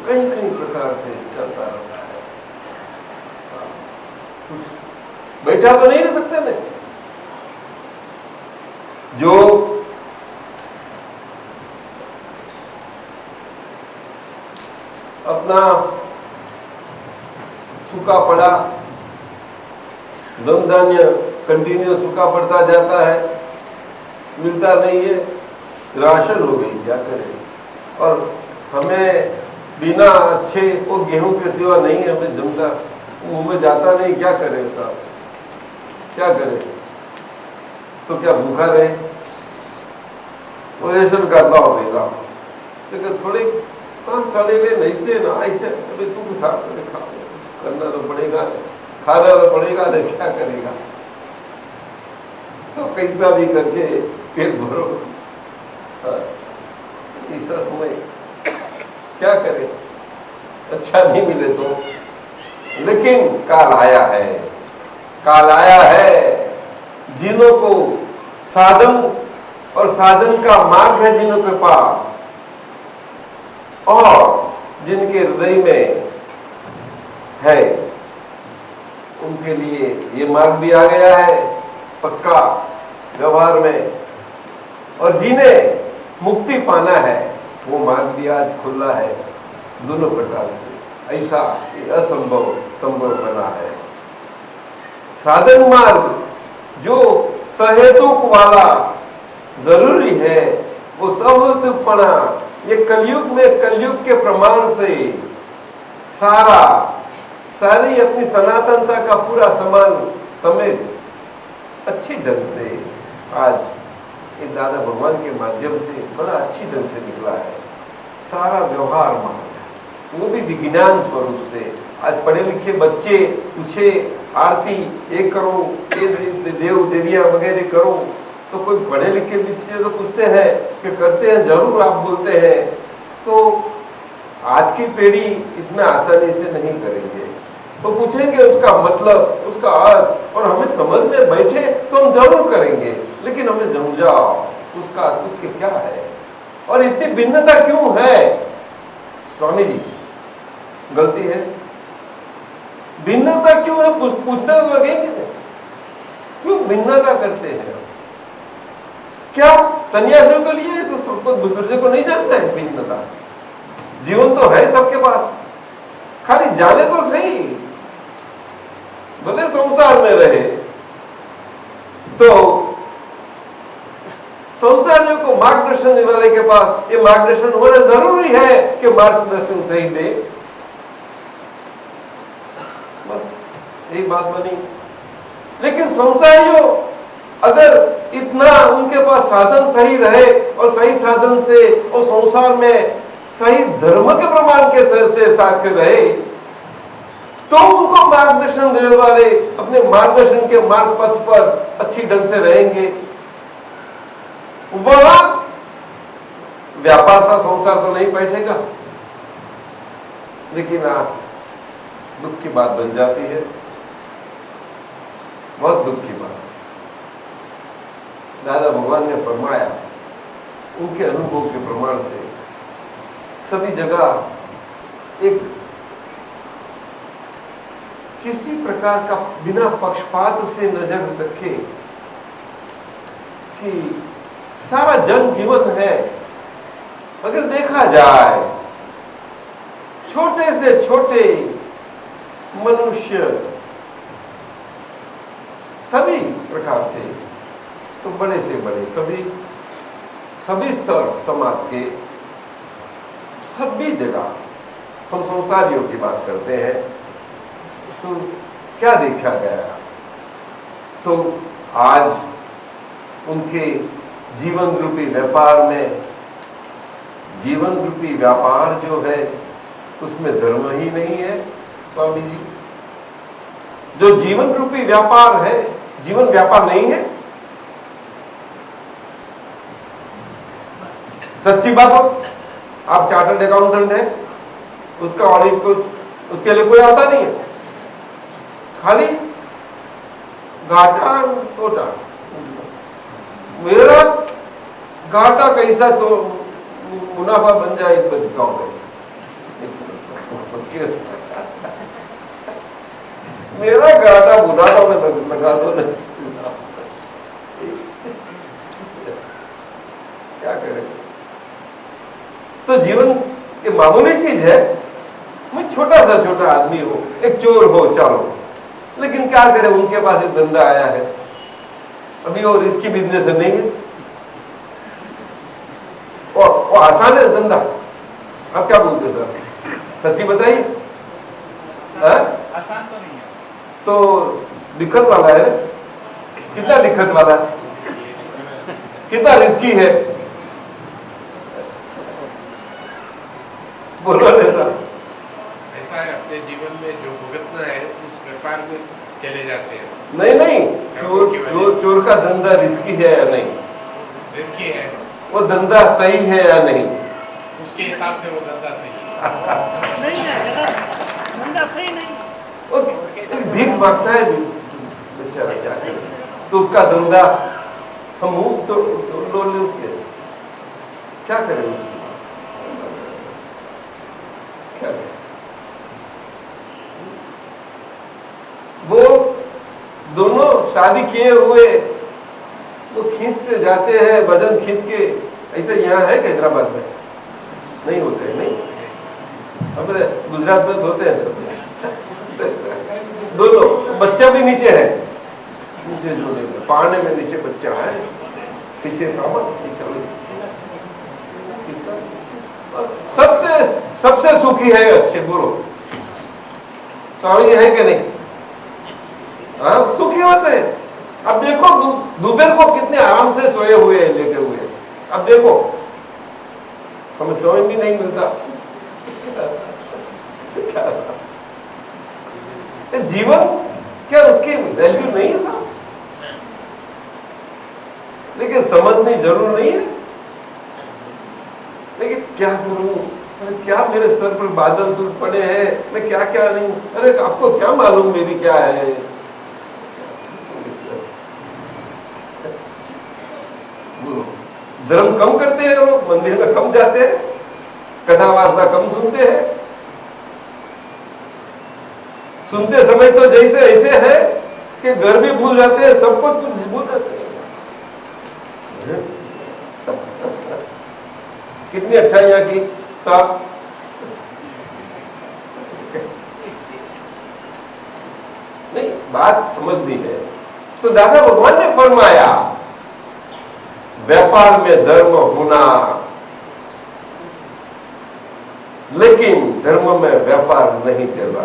कई प्रकार से चलता रहता है। बैठा तो नहीं रह सकते ना, जो अपना सूखा पड़ा धन धान्य कंटिन्यू सूखा पड़ता जाता है, मिलता नहीं है, राशन हो गई, क्या करें। और हमें बिना अच्छे वो गेहूं के सिवा नहीं हमें जमता, मुंह में जाता नहीं, क्या करें साहब, क्या करें। तो क्या भूखा रहे, वो रेशन करना होगा, लेकिन थोड़े 5 साल ले नहीं से ना ऐसे, अभी तू साथ में खा करना तो पड़ेगा, खाना तो पड़ेगा, नहीं क्या करेगा। तो कैसा भी करके पेट भरो, ऐसा समय क्या करे, अच्छा नहीं मिले तो। लेकिन काल आया है, काल आया है, जिन्हों को साधन और साधन का मार्ग है जिन्हों के पास, और जिनके हृदय में है, उनके लिए ये मार्ग भी आ गया है पक्का व्यवहार में, और जिन्हें मुक्ति पाना है वो मार्ग भी आज खुला है दोनों प्रकार से। ऐसा असंभव संभव बना है। साधन मार्ग जो सहेतुक वाला जरूरी है, वो सारी अपनी सनातनता का पूरा समान समेत अच्छी ढंग से आज ये दादा भगवान के माध्यम से बड़ा अच्छी ढंग से निकला है। सारा व्यवहार मान वो भी विज्ञान स्वरूप से। आज पढ़े लिखे बच्चे पूछे आरती ये करो, ये देव देवियां वगैरह करो, तो कोई पढ़े लिखे बच्चे तो पूछते हैं कि करते हैं, जरूर आप बोलते हैं। तो आज की पीढ़ी इतना आसानी से नहीं करेंगे, तो पूछेंगे उसका मतलब, उसका अर्थ, और हमें समझ में बैठे तो हम जरूर करेंगे, लेकिन हमें समझाओ उसका उसके क्या है और इतनी भिन्नता क्यों है। स्वामी जी गलती है, भिन्नता क्यों है पूछना लगेंगे, क्यों भिन्नता करते हैं। क्या सन्यासियों के लिए तो सबको दूसरे को नहीं जानता है भिन्नता। जीवन तो है सबके पास, खाली जाने तो सही, भले संसार में रहे। तो संसारियों को मार्गदर्शन देने वाले के पास ये मार्गदर्शन होना जरूरी है कि मार्गदर्शन सही दे। बस यही बात बनी। लेकिन संसारियों अगर इतना उनके पास साधन सही रहे और सही साधन से और संसार में सही धर्म के प्रमाण के से साथ रहे, तो उनको मार्गदर्शन देने वाले अपने मार्गदर्शन के मार्ग पथ पर अच्छी ढंग से रहेंगे। वह व्यापार सा संसार तो नहीं बैठेगा। लेकिन आज दुख की बात बन जाती है, बहुत दुख की बात। दादा भगवान ने फरमाया उनके अनुभव के प्रमाण से सभी जगह एक किसी प्रकार का बिना पक्षपात से नजर रखे कि सारा जन जीवन है। अगर देखा जाए छोटे से छोटे मनुष्य सभी प्रकार से तो बड़े से बड़े सभी स्तर समाज के सभी जगह हम संसारियों की बात करते हैं तो क्या देखा गया। तो आज उनके जीवन रूपी व्यापार में, जीवन रूपी व्यापार जो है उसमें धर्म ही नहीं है। स्वामी जी जो जीवन रूपी व्यापार है, जीवन व्यापार नहीं है। सच्ची बात हो, आप चार्टर्ड अकाउंटेंट हैं, उसका ऑडिट को उसके लिए कोई आता नहीं है, खाली घाटा तोटा। मेरा घाटा कैसा तो मुनाफा बन जाए इस पर दिखाओगे। मेरा घाटा मुनाफा में लगा दो ना, क्या करें। तो जीवन ये मामूली चीज है। मैं छोटा सा छोटा आदमी हो, एक चोर हो, चलो, लेकिन क्या करें उनके पास एक धंधा आया है, अभी वो रिस्की बिजनेस है नहीं है, वो आसान है धंधा। आप क्या बोलते सर, सच्ची बताइए। आसान तो नहीं है, तो दिक्कत वाला है। कितना दिक्कत वाला है, कितना रिस्की है, बोलो ऐसा। ऐसा है अपने जीवन में जो भुगतना है उस व्यापार में चले जाते हैं। नहीं चोर का धंधा रिस्की है या नहीं, रिस्की है, वो धंधा सही है या नहीं, उसके हिसाब से वो धंधा सही है। नहीं है धंधा सही नहीं। वो भीख मांगता है बेचारा, क्या करे। तो उसका धंधा हम मुंह तो लो ले उसके, क्या करें उसकी, क्या करें। वो दोनों शादी किए हुए वो खींचते जाते हैं, वजन खींच के। ऐसे यहाँ है हैदराबाद में नहीं होते हैं, नहीं अपने गुजरात में होते हैं सब। दोनों बच्चा भी नीचे है, नीचे जोड़े में पाने में नीचे बच्चा है, पीछे सामान सबसे सुखी है। अच्छे बोलो, स्वामी जी है कि नहीं? हाँ, सुखी होते हैं। अब देखो दोपहर को कितने आराम से सोए हुए हैं, लेटे हुए हैं। अब देखो हमें समय भी नहीं मिलता। जीवन क्या उसकी वैल्यू नहीं है साहब? लेकिन समझनी जरूर नहीं है। लेकिन क्या करूं, अरे क्या मेरे सर पर बादल टूट पड़े हैं, मैं क्या क्या नहीं, अरे आपको क्या मालूम मेरी क्या है। धर्म कम करते हैं लोग, मंदिर में कम जाते हैं, कथा वार्ता कम सुनते हैं। सुनते समय तो जैसे ऐसे है कि घर भी भूल जाते हैं, सब कुछ भूल जाते हैं। कितनी अच्छाइयां की साहब। नहीं, बात समझनी है। तो दादा भगवान ने फरमाया व्यापार में धर्म होना, लेकिन धर्म में व्यापार नहीं चलता।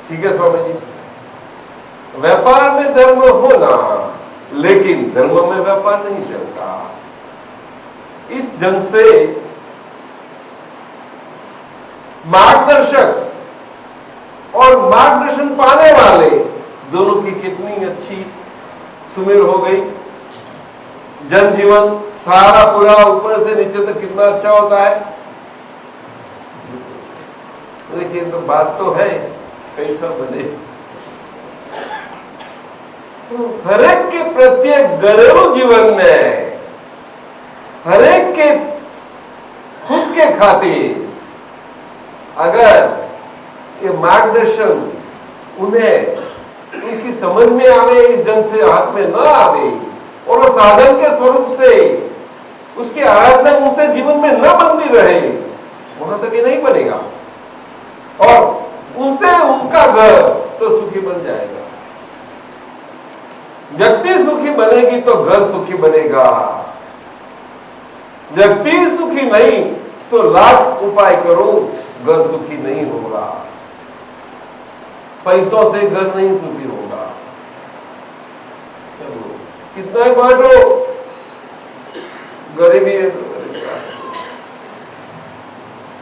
ठीक है स्वामी जी, व्यापार में धर्म होना, लेकिन धर्म में व्यापार नहीं चलता। इस ढंग से मार्गदर्शक और मार्गदर्शन पाने वाले दोनों की कितनी अच्छी सुमेल हो गई। जनजीवन सारा पूरा ऊपर से नीचे तक कितना अच्छा होता है। लेकिन तो बात तो है कैसा बने। तो हरेक के प्रत्येक घरेलू जीवन में हरेक के खुद के खातिर अगर ये मार्गदर्शन उन्हें उनकी समझ में आवे, इस ढंग से हाथ में न आवे और वो साधन के स्वरूप से उसकी आराधना उनसे जीवन में न बनती रहे, वहां तक ये नहीं बनेगा और उनसे उनका घर तो सुखी बन जाएगा। व्यक्ति सुखी बनेगी तो घर सुखी बनेगा। व्यक्ति सुखी नहीं तो लाख उपाय करो, घर सुखी नहीं होगा। पैसों से घर नहीं सुखी होगा। कितना ही बांटो, गरीबी है तो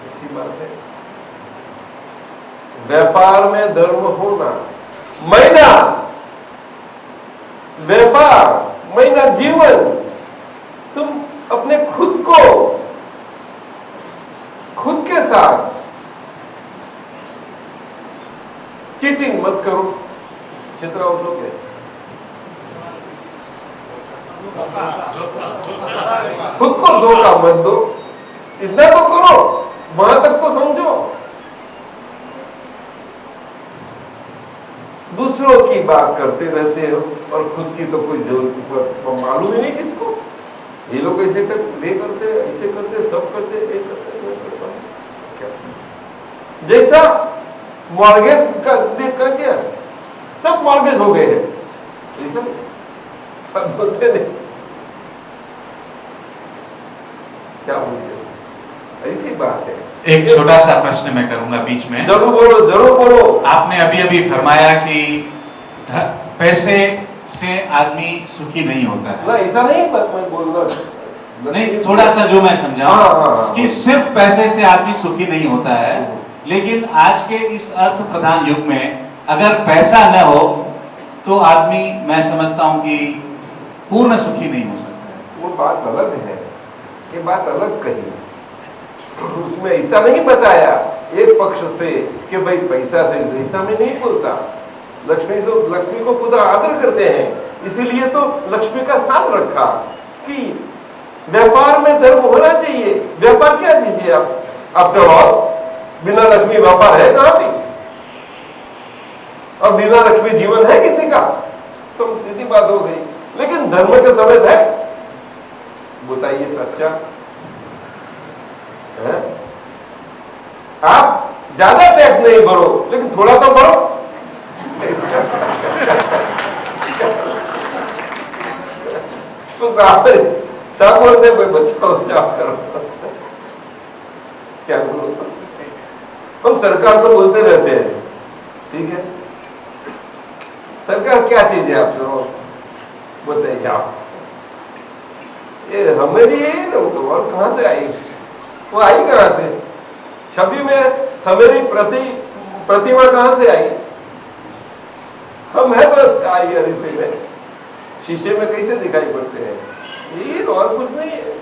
ऐसी बात है। व्यापार में धर्म होना, महीना व्यापार, महीना जीवन, तुम अपने खुद को खुद के साथ चीटिंग मत करो। छितराओ तो क्या, खुद को धोखा मत दो। इतना तो करो, वहां तक तो समझो। दूसरों की बात करते रहते हो और खुद की तो कोई जरूरत मालूम ही नहीं किसको। ये लोग ऐसे करते, ऐसे करते, सब करते, ये करते, वो करते। क्या जैसा मॉर्गेज का देख कर क्या सब मॉर्गेज हो गए हैं, सब बोलते नहीं। क्या बोलते, ऐसी बात है। एक छोटा सा प्रश्न मैं करूंगा बीच में। जरूर बोलो, जरूर बोलो। आपने अभी अभी फरमाया कि पैसे से आदमी सुखी नहीं होता है। ना ऐसा नहीं, मैं बोलना नहीं, थोड़ा सा जो मैं समझाऊं कि सिर्फ पैसे से आदमी सुखी नहीं होता है, लेकिन आज के इस अर्थ प्रधान युग में अगर पैसा न हो तो आदमी, मैं समझता हूं कि पूर्ण सुखी नहीं हो सकता है। वो बात अलग है, ये बात अलग कही। उसमें ऐसा नहीं बताया एक पक्ष से कि भाई पैसा से, ऐसा में नहीं बोलता। लक्ष्मी को खुद आदर करते हैं, इसीलिए तो लक्ष्मी का स्थान रखा कि व्यापार में धर्म होना चाहिए। व्यापार क्या चीज है? आप जवाब, बिना लक्ष्मी व्यापार है कहां भी? और बिना लक्ष्मी जीवन है किसी का? सब सीधी बात हो गई। लेकिन धर्म के समेत है, बताइए सच्चा है? आप ज्यादा टैक्स नहीं भरो, लेकिन थोड़ा तो भरो। तो साहब बोलते भाई बचाओ करो, क्या बोलो? हम सरकार को बोलते रहते हैं, ठीक है, सरकार क्या चीज है आप लोग बताइए आप, ये हमारी है ना, तो और कहां से आई, वो आई कहां से, छवि में हमारी प्रतिमा कहां से आई, हम है तो आई शीशे में, शीशे में कैसे दिखाई पड़ते हैं, ये और कुछ नहीं है।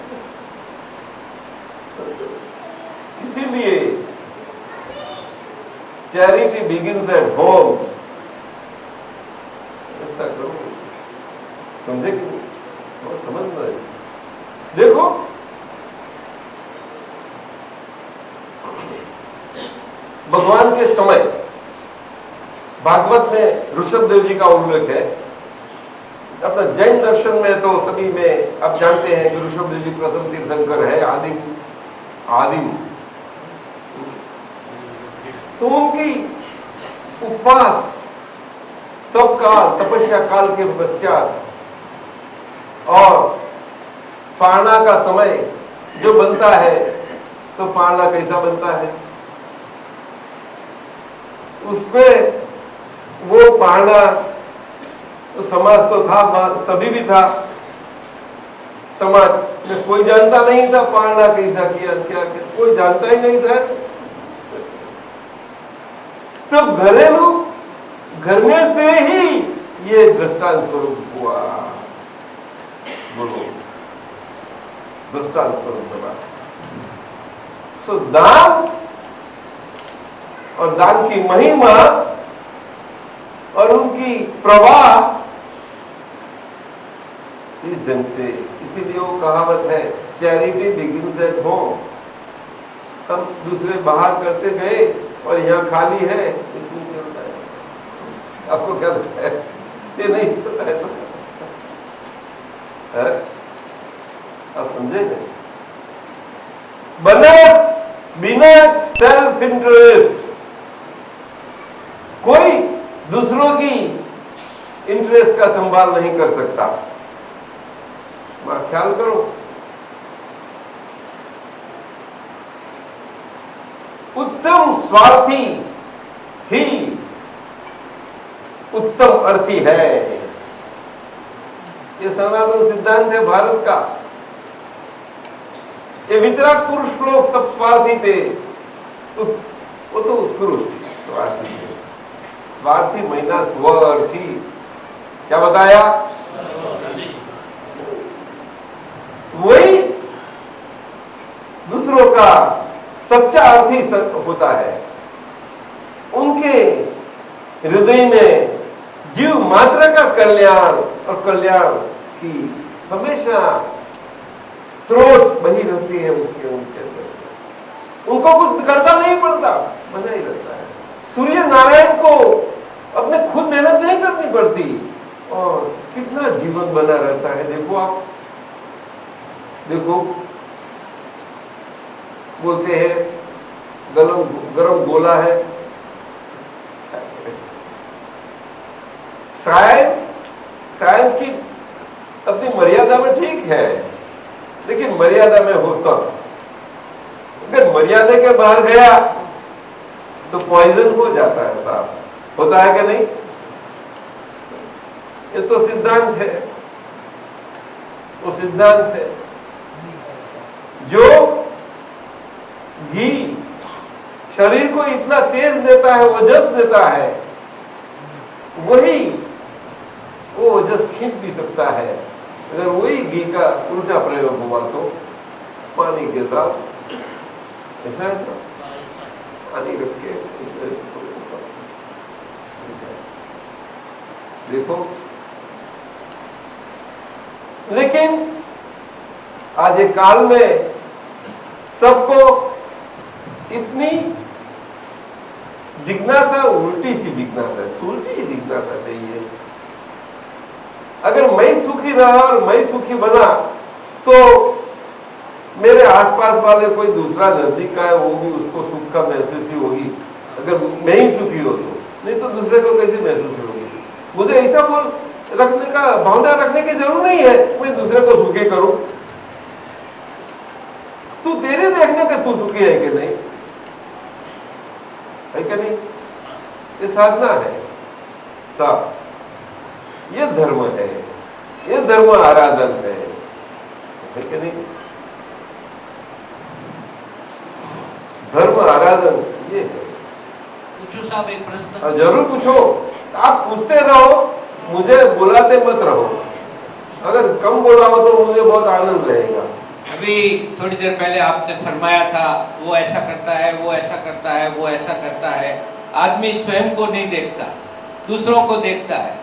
इसीलिए चैरिटी बिगिंस एट होम, ऐसा करो, समझे कि नहीं, बहुत समझ में आए। देखो भगवान के समय भागवत में ऋषभदेव जी का उल्लेख है, अपना जैन दर्शन में तो सभी में आप जानते हैं कि ऋषभदेव जी प्रथम तीर्थंकर है, आदिम, तो उनकी उपवास तप काल, तपस्या काल के पश्चात और पारणा का समय जो बनता है, तो पारणा कैसा बनता है, उसमें वो पारणा तो समाज तो था, तभी भी था, समाज में कोई जानता नहीं था पारणा कैसा किया, क्या कोई जानता ही नहीं था। तब घरेलू घर में से ही ये दृष्टांत स्वरूप हुआ, बोलो दृष्टांत स्वरूप बना। सो दान और दान की महिमा और उनकी प्रवाह इस ढंग से, इसीलिए वो कहावत है चैरिटी बिगिंस एट होम, हम दूसरे बाहर करते गए और यहाँ खाली है, इसमें चलता है। आपको क्या लगता है, ये नहीं चलता है तो आप समझे नहीं, बना बिना सेल्फ इंटरेस्ट, कोई दूसरों की इंटरेस्ट का संभाल नहीं कर सकता। ख्याल करो, उत्तम स्वार्थी ही उत्तम अर्थी है, ये सनातन सिद्धांत है भारत का। ये वितराग पुरुष लोग सब स्वार्थी थे, वो तो उत्कृष्ट स्वार्थी थे। स्वार्थी महीना स्वार्थी, क्या बताया, वही दूसरों का सच्चा अर्थी होता है। उनके हृदय में जीव मात्र का कल्याण और कल्याण की हमेशा स्रोत बही रहती है उसके उनके अंदर से, उनको कुछ करता नहीं पड़ता, बना ही रहता है। सूर्य नारायण को अपने खुद मेहनत नहीं करनी पड़ती और कितना जीवन बना रहता है। देखो आप, देखो बोलते हैं गरम गोला है, साइंस की अपनी मर्यादा में ठीक है, लेकिन मर्यादा में हो तब, अगर मर्यादा के बाहर गया तो पॉइजन हो जाता है, साहब होता है कि नहीं, ये तो सिद्धांत है, वो सिद्धांत है। जो घी शरीर को इतना तेज देता है, वजस देता है, वही वो वजस खींच भी सकता है। अगर वही घी का उल्टा प्रयोग हुआ तो पानी के साथ ऐसा है, पानी रख के देखो। लेकिन आज एक काल में सबको इतनी जिज्ञासा, उल्टी सी जिज्ञासा, उल्टी ही जिज्ञासा चाहिए। अगर मैं सुखी रहा और मैं सुखी बना तो मेरे आसपास वाले कोई दूसरा नजदीक का है, वो भी उसको सुख का महसूस ही होगी, अगर मैं ही सुखी हो तो, नहीं तो दूसरे को कैसे महसूस होगी। मुझे ऐसा बोल रखने का भावना रखने की जरूरत नहीं है मैं दूसरे को सुखी करूं, तू तेरे देखने के तू सुखी है कि नहीं, है क्या नहीं? ये साधना है साहब, ये धर्म है, ये धर्म आराधन है कि नहीं? धर्म आराधन ये है। पूछो साहब एक प्रश्न। जरूर पूछो, आप पूछते रहो, मुझे बुलाते मत रहो। अगर कम बोला हो तो मुझे बहुत आनंद रहेगा। अभी थोड़ी देर पहले आपने फरमाया था वो ऐसा करता है, वो ऐसा करता है, वो ऐसा करता है। आदमी स्वयं को नहीं देखता, दूसरों को देखता है।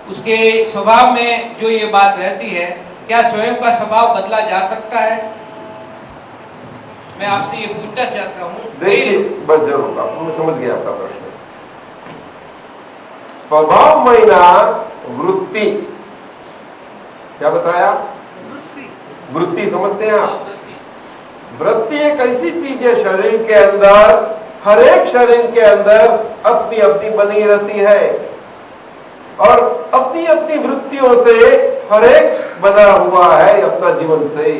उसके स्वभाव में जो ये बात रहती है, क्या स्वयं का स्वभाव बदला जा सकता है? मैं आपसे ये पूछना चाहता हूँ। देखिए, बस जरूर, आप मैं समझ गया आपका प्रश्न। स्वभाव महीना वृत्ति, क्या बताया? वृत्ति समझते हैं आप? वृत्ति एक ऐसी चीज है शरीर के अंदर, हर एक शरीर के अंदर अपनी अपनी बनी रहती है और अपनी अपनी वृत्तियों से हर एक बना हुआ है अपना जीवन से,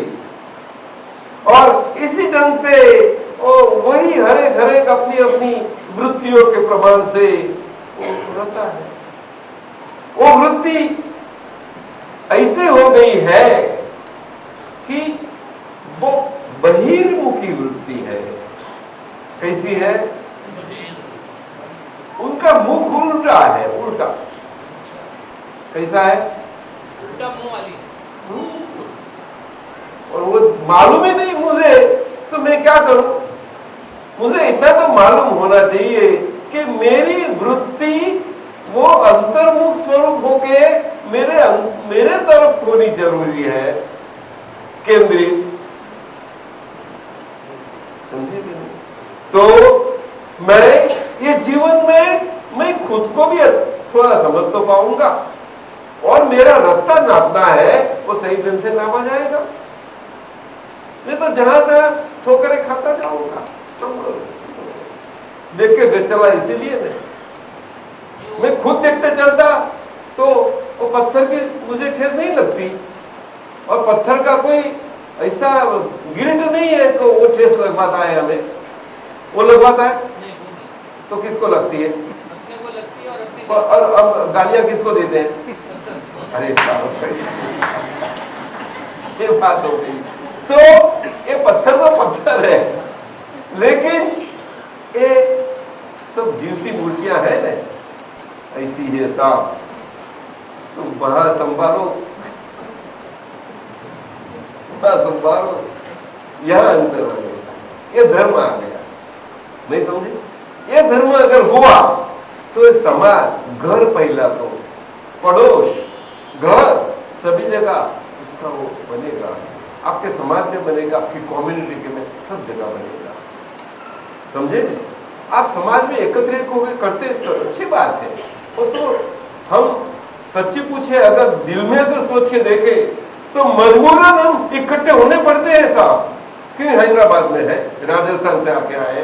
और इसी ढंग से वही हर एक अपनी अपनी वृत्तियों के प्रमाण से रहता है। वो वृत्ति ऐसे हो गई है कि वो बहिर्मुखी वृत्ति है। कैसी है? उनका मुख उल्टा है, उल्टा। कैसा है? उल्टा मुंह वाली। और वो मालूम ही नहीं मुझे, तो मैं क्या करूं? मुझे इतना तो मालूम होना चाहिए कि मेरी वृत्ति वो अंतर्मुख स्वरूप होके मेरे तरफ होनी जरूरी है, केंद्रित। समझे कि नहीं? तो मैं ये जीवन में मैं खुद को भी थोड़ा समझ तो पाऊंगा, और मेरा रास्ता नापना है वो सही ढंग से नापा जाएगा। मैं तो जहां तक ठोकरे खाता जाऊंगा, देख के चला इसीलिए नहीं। मैं खुद देखते चलता तो वो पत्थर की मुझे ठेस नहीं लगती, और पत्थर का कोई ऐसा गिल्ट नहीं है तो वो ठेस लगवाता है हमें। वो लगवाता है तो किसको लगती है? अपने को लगती है और अपने और अब गालियां किसको देते हैं? अरे साहब, ये बात हो गई। तो ये पत्थर तो पत्थर है, लेकिन ये सब जीवती मूर्तियां हैं ना, ऐसी है साहब। तुम वहां संभालो, संभालो, यह अंतर आ गया, ये धर्म आ गया। नहीं समझे? ये धर्म अगर हुआ तो ये समाज, घर पहला तो, पड़ोस, घर, सभी जगह उसका वो बनेगा। आपके समाज में बनेगा, आपकी कम्युनिटी के में सब जगह बनेगा। समझे? आप समाज में एकत्रित होकर करते तो अच्छी बात है। वो तो हम सच्ची पूछे, अगर दिल में अगर सोच के देखे तो मजबूरन हम इकट्ठे होने पड़ते हैं साहब। क्यों? हैदराबाद में है, राजस्थान से आके आए,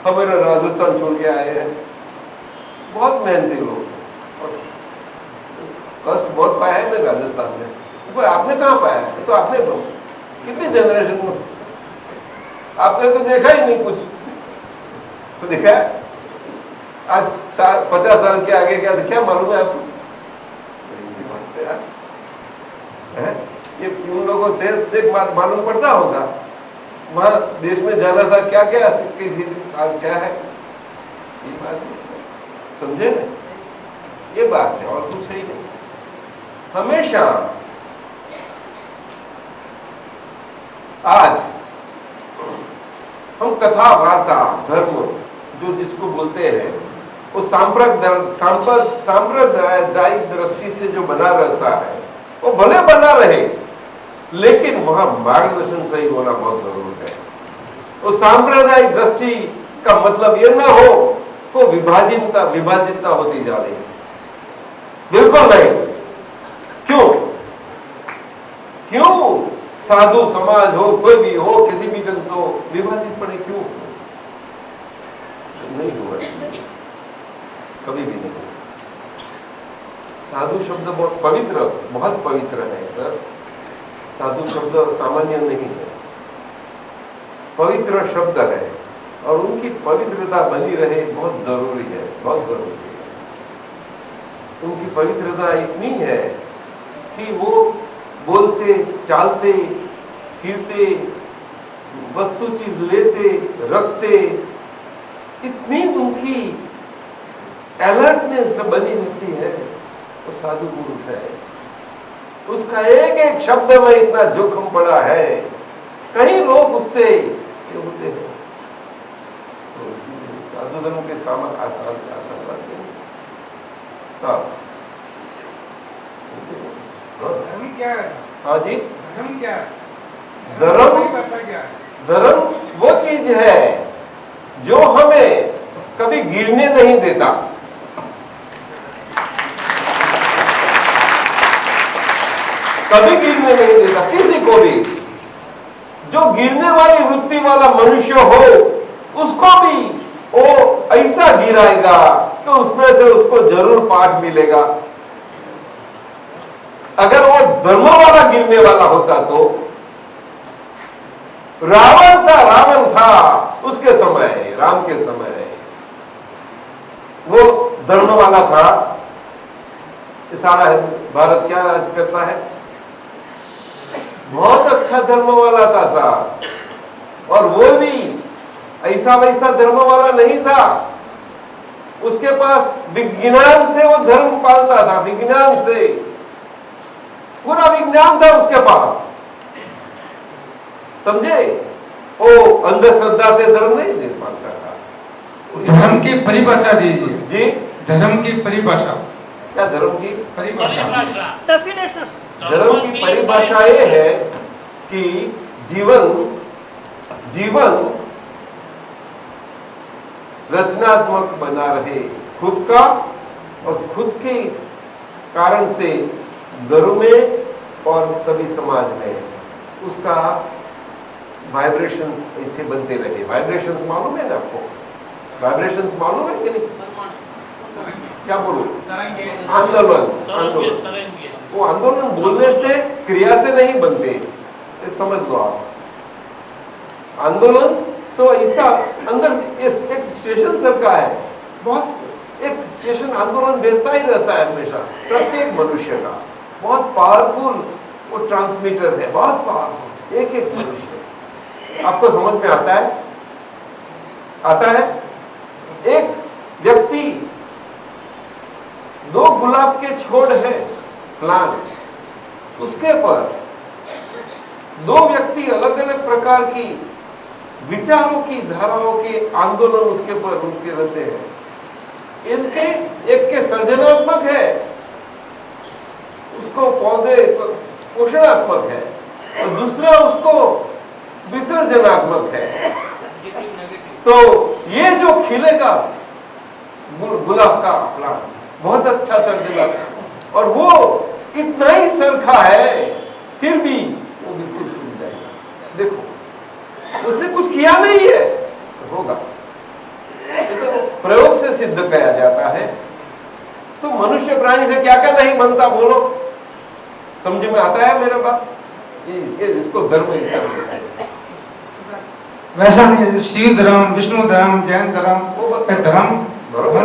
हमारा राजस्थान छोड़ के आए हैं, बहुत मेहनती लोग, कष्ट बहुत पाया है ना राजस्थान में। तो आपने कहाँ पाया है? तो आपने तो कितनी जनरेशन में आपने तो देखा ही नहीं कुछ, तो देखा है? आज 50 साल के आगे क्या मालूम है आपको? है? ये उन लोगों को देख मालूम पड़ता होगा, वहां देश में जाना था, क्या क्या आज क्या है, ये बात समझे ना? ये बात है, और कुछ ही नहीं। हमेशा आज हम कथा वार्ता धर्म जो जिसको बोलते हैं, वो सांप्रदायिक दृष्टि से जो बना रहता है वो भले बना रहे, लेकिन वहां मार्गदर्शन सही होना बहुत जरूरी है। उस सांप्रदायिक दृष्टि का मतलब ये ना हो को विभाजितता होती जा रही है, बिल्कुल नहीं। क्यों? साधु समाज हो, कोई भी हो, किसी भी ढंग से हो, विभाजित पड़े क्यों? नहीं हुआ, कभी भी नहीं। साधु शब्द बहुत पवित्र है सर। साधु शब्द सामान्य नहीं है, पवित्र शब्द है, और उनकी पवित्रता बनी रहे बहुत जरूरी है, बहुत जरूरी है। उनकी पवित्रता इतनी है कि वो बोलते, चालते, फिरते, वस्तु चीज लेते, रखते, इतनी उनकी अलर्टनेस बनी रहती है। वो साधु पुरुष है, उसका एक एक शब्द में इतना जोखिम पड़ा है, कई लोग उससे होते हैं। तो साधु धर्म के सामान आसान बात नहीं। धर्म क्या है? हाँ जी, धर्म क्या है? धर्म क्या है? धर्म वो चीज है जो हमें कभी गिरने नहीं देता। कभी गिरने नहीं देता किसी को भी। जो गिरने वाली वृत्ति वाला मनुष्य हो उसको भी वो ऐसा गिराएगा कि उसमें से उसको जरूर पाठ मिलेगा। अगर वो धर्म वाला गिरने वाला होता तो रावण सा रावण था उसके समय, राम के समय, वो धर्म वाला था। सारा भारत क्या आज करता है? बहुत अच्छा धर्म वाला था साहब, और वो भी ऐसा वैसा धर्म वाला नहीं था। उसके पास विज्ञान से वो धर्म पालता था, विज्ञान से, पूरा विज्ञान था उसके पास, समझे? वो अंधश्रद्धा से धर्म नहीं दे पाता था। धर्म की परिभाषा दीजिए जी, धर्म की परिभाषा। क्या धर्म की परिभाषा? डेफिनेशन। धर्म की परिभाषा ये है कि जीवन रचनात्मक बना रहे, खुद का और खुद के कारण से घरों में और सभी समाज में उसका वाइब्रेशंस ऐसे बनते रहे। वाइब्रेशंस मालूम है ना आपको? वाइब्रेशंस मालूम है कि नहीं? क्या बोलूं? आंदोलन, आंदोलन। वो आंदोलन बोलने से, क्रिया से नहीं बनते, समझ लो आप। आंदोलन तो ऐसा अंदर एक स्टेशन सर का है, बहुत एक स्टेशन आंदोलन भेजता ही रहता है हमेशा, प्रत्येक मनुष्य का। बहुत पावरफुल वो ट्रांसमीटर है, बहुत पावरफुल, एक एक मनुष्य। आपको समझ में आता है? आता है? एक व्यक्ति, 2 गुलाब के छोड़ है प्लांट, उसके पर 2 व्यक्ति अलग अलग प्रकार की विचारों की धाराओं के आंदोलन उसके पर उनके रहते हैं। इनके एक के सृजनात्मक है, उसको पौधे पोषणात्मक है, और दूसरा उसको विसर्जनात्मक है। तो ये जो खिलेगा गुलाब का प्लांट बहुत अच्छा सर्जनात्मक, और वो इतना ही सरखा है फिर भी वो बिल्कुल टूट जाएगा। देखो, उसने कुछ किया नहीं है, तो होगा। तो प्रयोग से सिद्ध किया जाता है। तो मनुष्य प्राणी से क्या क्या नहीं बनता, बोलो? समझ में आता है मेरा बात? ये इसको धर्म ही है। वैसा नहीं है शिव धर्म, विष्णु धर्म, जैन धर्म, धर्म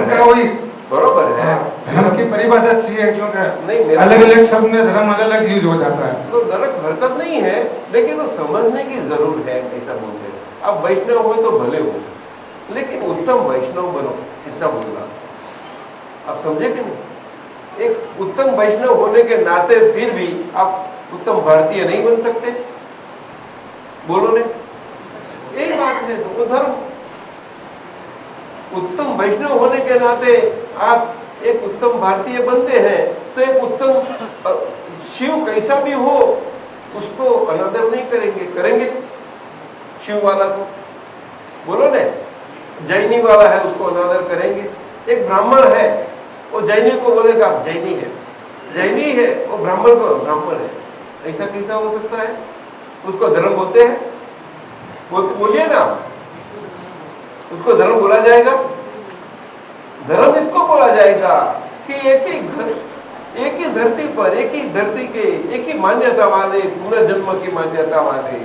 का वही बरोबर है। धर्म की परिभाषा चाहिए, नहीं, क्योंकि अलग अलग शब्द में धर्म अलग अलग यूज हो जाता है। तो गलत हरकत नहीं है, लेकिन वो समझने की जरूर है। ऐसा बोलते हैं आप वैष्णव हो तो भले हो, लेकिन उत्तम वैष्णव बनो, इतना बोलना आप समझे कि नहीं? एक उत्तम वैष्णव होने के नाते फिर भी आप उत्तम भारतीय नहीं बन सकते, बोलो ने? यही बात है। तो धर्म, उत्तम वैष्णव होने के नाते आप एक उत्तम भारतीय बनते हैं, तो एक उत्तम शिव कैसा भी हो उसको अनादर नहीं करेंगे, करेंगे शिव वाला को, बोलो ने? जैनी वाला है उसको अनादर करेंगे। एक ब्राह्मण है, वो जैनी को बोलेगा आप जैनी है, जैनी है वो ब्राह्मण को ब्राह्मण है। ऐसा कैसा हो सकता है? उसको धर्म बोलते हैं? बोलिए ना, उसको धर्म बोला जाएगा? धर्म इसको बोला जाएगा कि एक ही धरती पर, एक ही धरती के, एक ही मान्यता वाले, पुनर्जन्म की मान्यता वाले,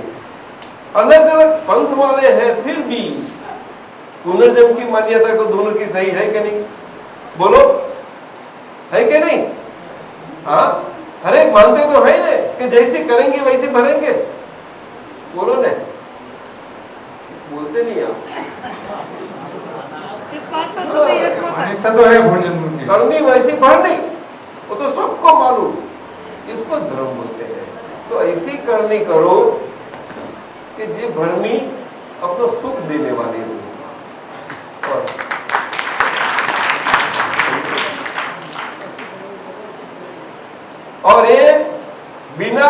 अलग अलग पंथ वाले हैं, फिर भी पुनर्जन्म की मान्यता को दोनों की सही है कि नहीं? बोलो, है कि नहीं? हाँ, अरे मानते तो है ना कि जैसे करेंगे वैसे भरेंगे। बोलो ना, बोलते नहीं आप। मान्यता तो है पुनर्जन्म की, करनी वैसी भरनी, वो तो सबको मालूम, इसको धर्म बोलते हैं। तो ऐसी करनी करो कि ये भरनी अपना सुख देने वाली हो। और ये बिना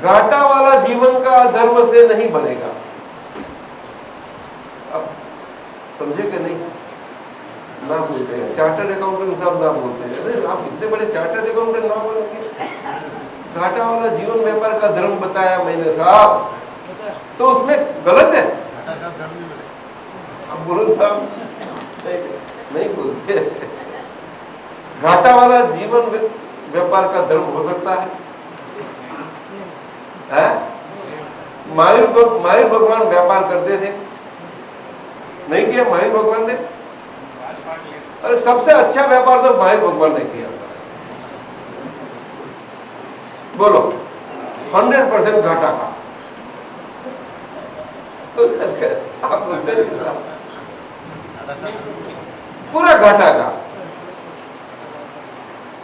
घाटा वाला जीवन का धर्म से नहीं बनेगा। अब समझे कि नहीं? ना बोलते हैं चार्टर्ड अकाउंटेंट साहब, ना बोलते हैं। अरे आप इतने बड़े चार्टर्ड अकाउंटेंट ना बोलेंगे? घाटा वाला जीवन व्यापार का धर्म बताया मैंने साहब, तो उसमें गलत है? अब बोलो साहब, नहीं बोलते। घाटा वाला जीवन व्यापार का धर्म हो सकता है? महावीर भगवान व्यापार करते थे, नहीं किया महावीर भगवान ने? अरे सबसे अच्छा व्यापार तो महावीर भगवान ने किया था। बोलो, 100% घाटा का। आप बोलते नहीं, पूरा घाटा का।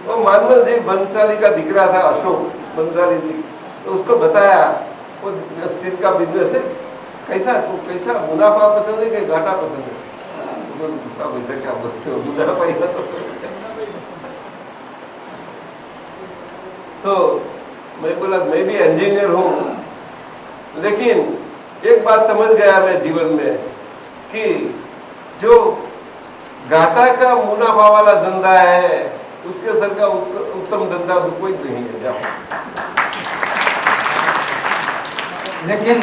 वो मानमल जी बंसाली का दिख रहा था, अशोक बंसाली जी, तो उसको बताया वो स्टील का बिजनेस है, कैसा तो कैसा मुनाफा पसंद है कि घाटा पसंद है? वैसा क्या बोलते हो, मुनाफा ही तो मैं बोला मैं भी इंजीनियर हूँ, लेकिन एक बात समझ गया मैं जीवन में कि जो घाटा का मुनाफा वाला धंधा है उसके सर का उत्तम धंधा तो कोई नहीं है। जाओ। लेकिन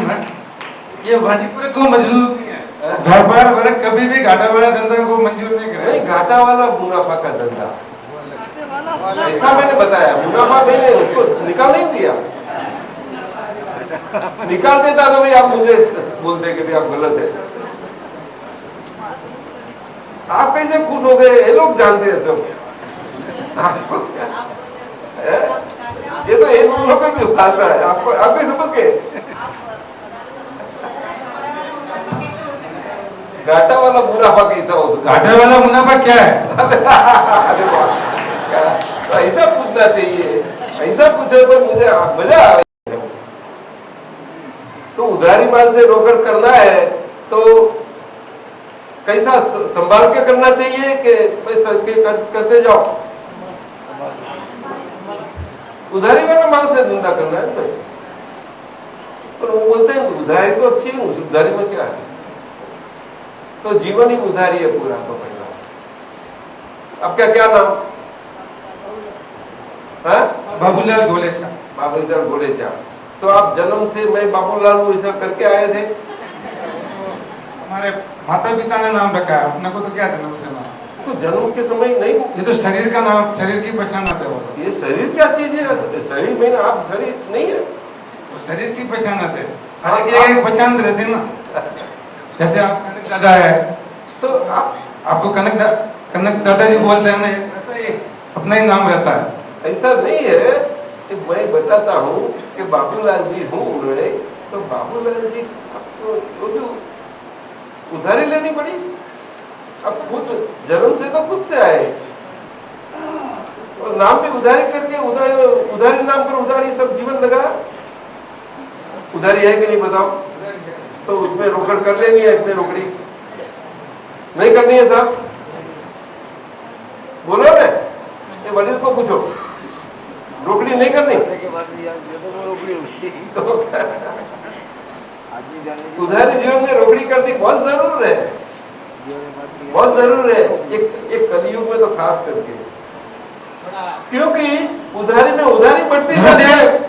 ये मणिपुर को मंजूर नहीं है, व्यापार वर्ग कभी भी घाटा वाला धंधा को मंजूर नहीं करे। नहीं, घाटा वाला मुनाफा का धंधा ऐसा मैंने बताया, मुनाफा मैंने उसको निकाल नहीं दिया। निकाल देता तो भाई आप मुझे बोलते कि भाई आप गलत है। आप कैसे खुश हो गए? ये लोग जानते हैं सब। ये तो एक लोगों की भाषा है, आपको आप भी समझ गए। घाटा वाला मुनाफा कैसा हो सकता है? घाटे वाला मुनाफा क्या है? अरे वाह, तो ऐसा पूछना चाहिए, ऐसा पूछे तो मुझे मजा आ। तो उधारी माल से रोकड़ करना है तो कैसा संभाल के करना चाहिए कि करते जाओ? उधारी वाला माल से धंधा करना है ना। पर वो बोलते हैं उधारी तो अच्छी है, उधारी में क्या है? तो जीवन ही उधारी है पूरा। तो पहला अब क्या नाम? बाबूलाल गोलेचा। बाबूलाल गोलेचा। तो आप जन्म से मैं बाबूलाल को ऐसा करके आए थे? हमारे माता पिता ने नाम रखा है, अपने को तो क्या जन्म से नाम? तो जन्म के समय नहीं, ये तो शरीर का नाम, शरीर की पहचान आता है वो। ये शरीर क्या चीज है? शरीर में आप शरीर नहीं है, तो शरीर की पहचान आते हैं, हर एक पहचान रहते ना। जैसे आप कनक दादा है तो आपको कनक दादाजी बोलते हैं ना, ऐसा ही अपना ही नाम रहता है। ऐसा नहीं है कि मैं बताता हूँ कि बाबूलाल जी हूँ उन्होंने, तो बाबूलाल जी आपको जो उधारी लेनी पड़ी, अब खुद जन्म से तो खुद से आए और नाम भी उधारी करके उधारी नाम पर उधारी सब जीवन लगा। उधारी है कि नहीं बताओ? तो उसमें रोकड़ कर लेनी है, इसमें रोकड़ी नहीं करनी है साहब? बोलो ना, ये वडील को पूछो, रोकड़ी नहीं करनी तो उधारी जीवन में रोकड़ी करनी बहुत जरूर है, बहुत जरूर है। एक कलयुग में तो खास करके, क्योंकि उधारी में उधारी बढ़ती है।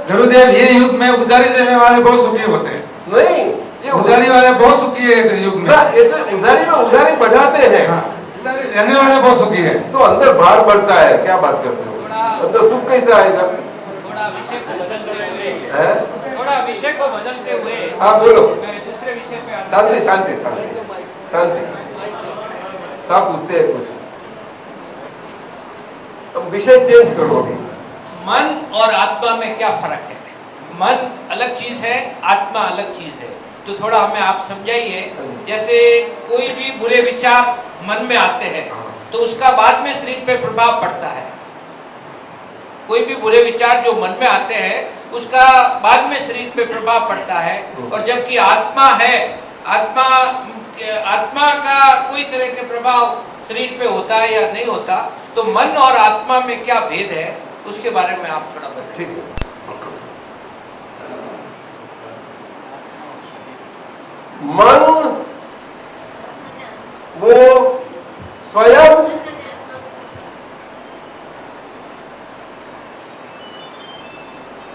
गुरुदेव, ये युग में उधारी देने वाले बहुत सुखी होते हैं। नहीं, ये उधारी वाले बहुत सुखी है युग में। उधारी में उधारी बढ़ाते हैं। हाँ, उधारी लेने वाले बहुत सुखी है। तो अंदर भार बढ़ता है, क्या बात करते हो? अंदर सुख कैसे आएगा? थोड़ा विषय को बदलते हुए, हाँ बोलो, मैं दूसरे विषय पे शांति शांति शांति। शांति। साहब पूछते हैं कुछ, अब विषय चेंज करोगे। मन और आत्मा में क्या फर्क है? मन अलग चीज है, आत्मा अलग चीज है, तो थोड़ा हमें आप समझाइए। जैसे कोई भी बुरे विचार मन में आते हैं तो उसका बाद में शरीर पे प्रभाव पड़ता है। कोई भी बुरे विचार जो मन में आते हैं उसका बाद में शरीर पे प्रभाव पड़ता है, और जबकि आत्मा है, आत्मा का कोई तरह के प्रभाव शरीर पे होता है या नहीं होता, तो मन और आत्मा में क्या भेद है उसके बारे में आप थोड़ा बताइए। ठीक है। मन वो स्वयं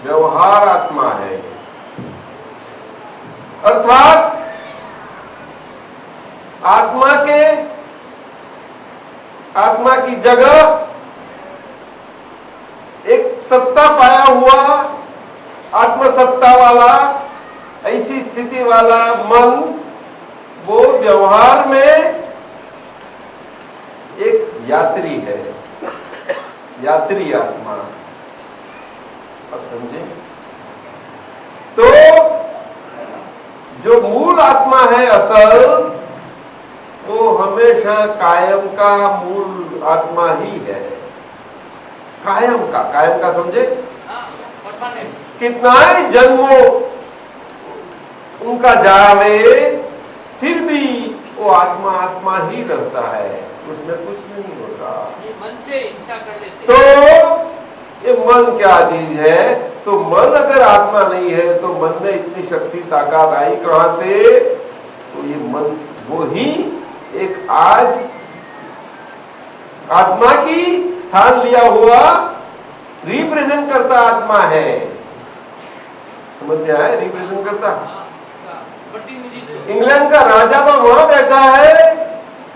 व्यवहार आत्मा है, अर्थात आत्मा की जगह एक सत्ता पाया हुआ आत्मसत्ता वाला, ऐसी स्थिति वाला मन वो व्यवहार में एक यात्री है, यात्री आत्मा। अब समझे? तो जो मूल आत्मा है असल, वो हमेशा कायम का मूल आत्मा ही है। कायम का समझे? कितना ही जन्मों उनका जावे, फिर भी वो आत्मा ही रहता है, उसमें कुछ नहीं होता। मन से हिंसा कर लेते। तो ये मन क्या चीज है? तो मन अगर आत्मा नहीं है तो मन में इतनी शक्ति ताकत आई कहां से? तो ये मन वो ही एक आज आत्मा की स्थान लिया हुआ रिप्रेजेंट करता आत्मा है। समझ में आया? रिप्रेजेंट करता। इंग्लैंड का राजा तो वहां बैठा है,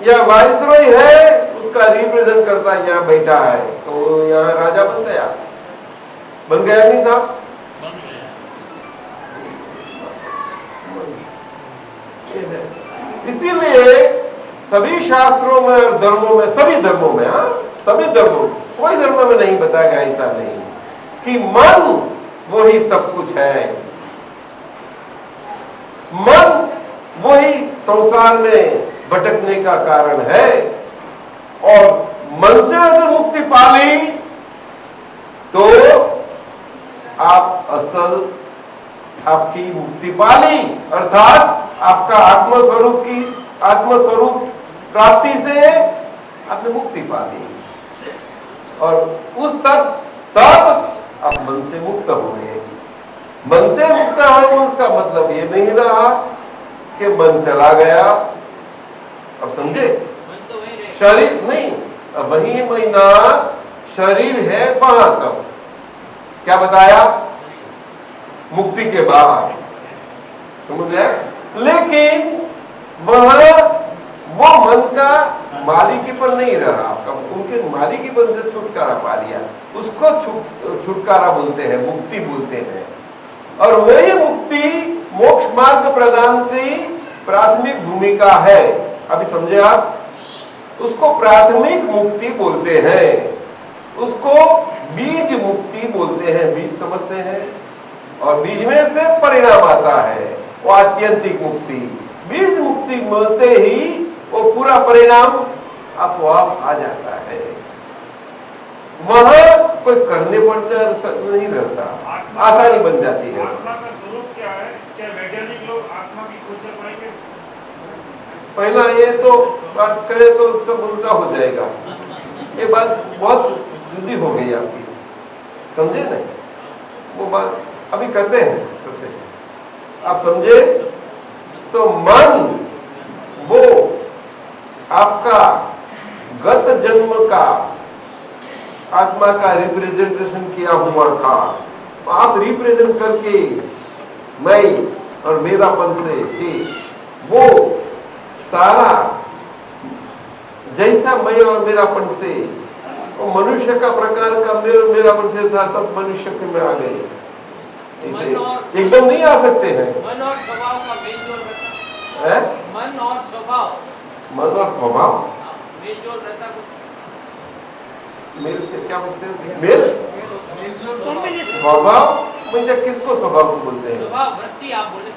या वाइसरॉय है, उसका रिप्रेजेंट करता यहाँ बैठा है, तो यहाँ राजा बन गया नहीं साहब? इसीलिए सभी शास्त्रों में और धर्मों में, सभी धर्मों में, सभी धर्मों, कोई धर्म में नहीं बताया गया ऐसा नहीं कि मन वो ही सब कुछ है। मन वही संसार में भटकने का कारण है, और मन से अगर मुक्ति पा ली तो आप असल आपकी मुक्ति पा ली, अर्थात आपका आत्मस्वरूप प्राप्ति से आपने मुक्ति पा ली, और उस तब आप मन से मुक्त हो गए। मन से मुक्त हो उसका मतलब ये नहीं रहा कि मन चला गया। अब समझे? शरीर नहीं, वही महीना शरीर है वहां तक, क्या बताया? मुक्ति के बाद, समझे? लेकिन वो मन का मालिकी पर नहीं रहा, उनके मालिकी पर से छुटकारा पा लिया, उसको छुटकारा बोलते हैं, मुक्ति बोलते हैं। और वही मुक्ति मोक्ष मार्ग प्रदान की प्राथमिक भूमिका है। अभी समझे आप? उसको प्राथमिक मुक्ति बोलते हैं, उसको बीज मुक्ति बोलते हैं। बीज समझते हैं? और बीज में से परिणाम आता है, वो आत्यंतिक मुक्ति। बीज मुक्ति मिलते ही वो पूरा परिणाम आपको आप आ जाता है। वहां कोई करने पड़ता नहीं रहता, आसानी बन जाती है। आत्मा का स्वरूप क्या है? क्या वैज्ञानिक लोग आत्मा की खोज कर पाएंगे? पहला ये तो बात करे तो सब उल्टा हो जाएगा। ये बात बहुत जुदी हो गई आपकी, समझे ना? वो बात अभी करते हैं, आप समझे? तो मन वो आपका गत जन्म का आत्मा का रिप्रेजेंटेशन किया हुआ था। आप रिप्रेजेंट करके मैं और मेरापन से थे, वो सारा जैसा मैं और मेरापन से, वो मनुष्य का प्रकार का मेरापन से था, तब मनुष्य के में आ गए। एकदम नहीं आ सकते हैं। मन और स्वभाव का मेल जोल है? मन और स्वभाव, मन और स्वभाव, मेल जोल रहता कुछ मेल क्या बोलते हैं? मेल स्वभाव म्हणजे किसको स्वभाव को बोलते हैं? स्वभाव वृत्ति आप बोले थे।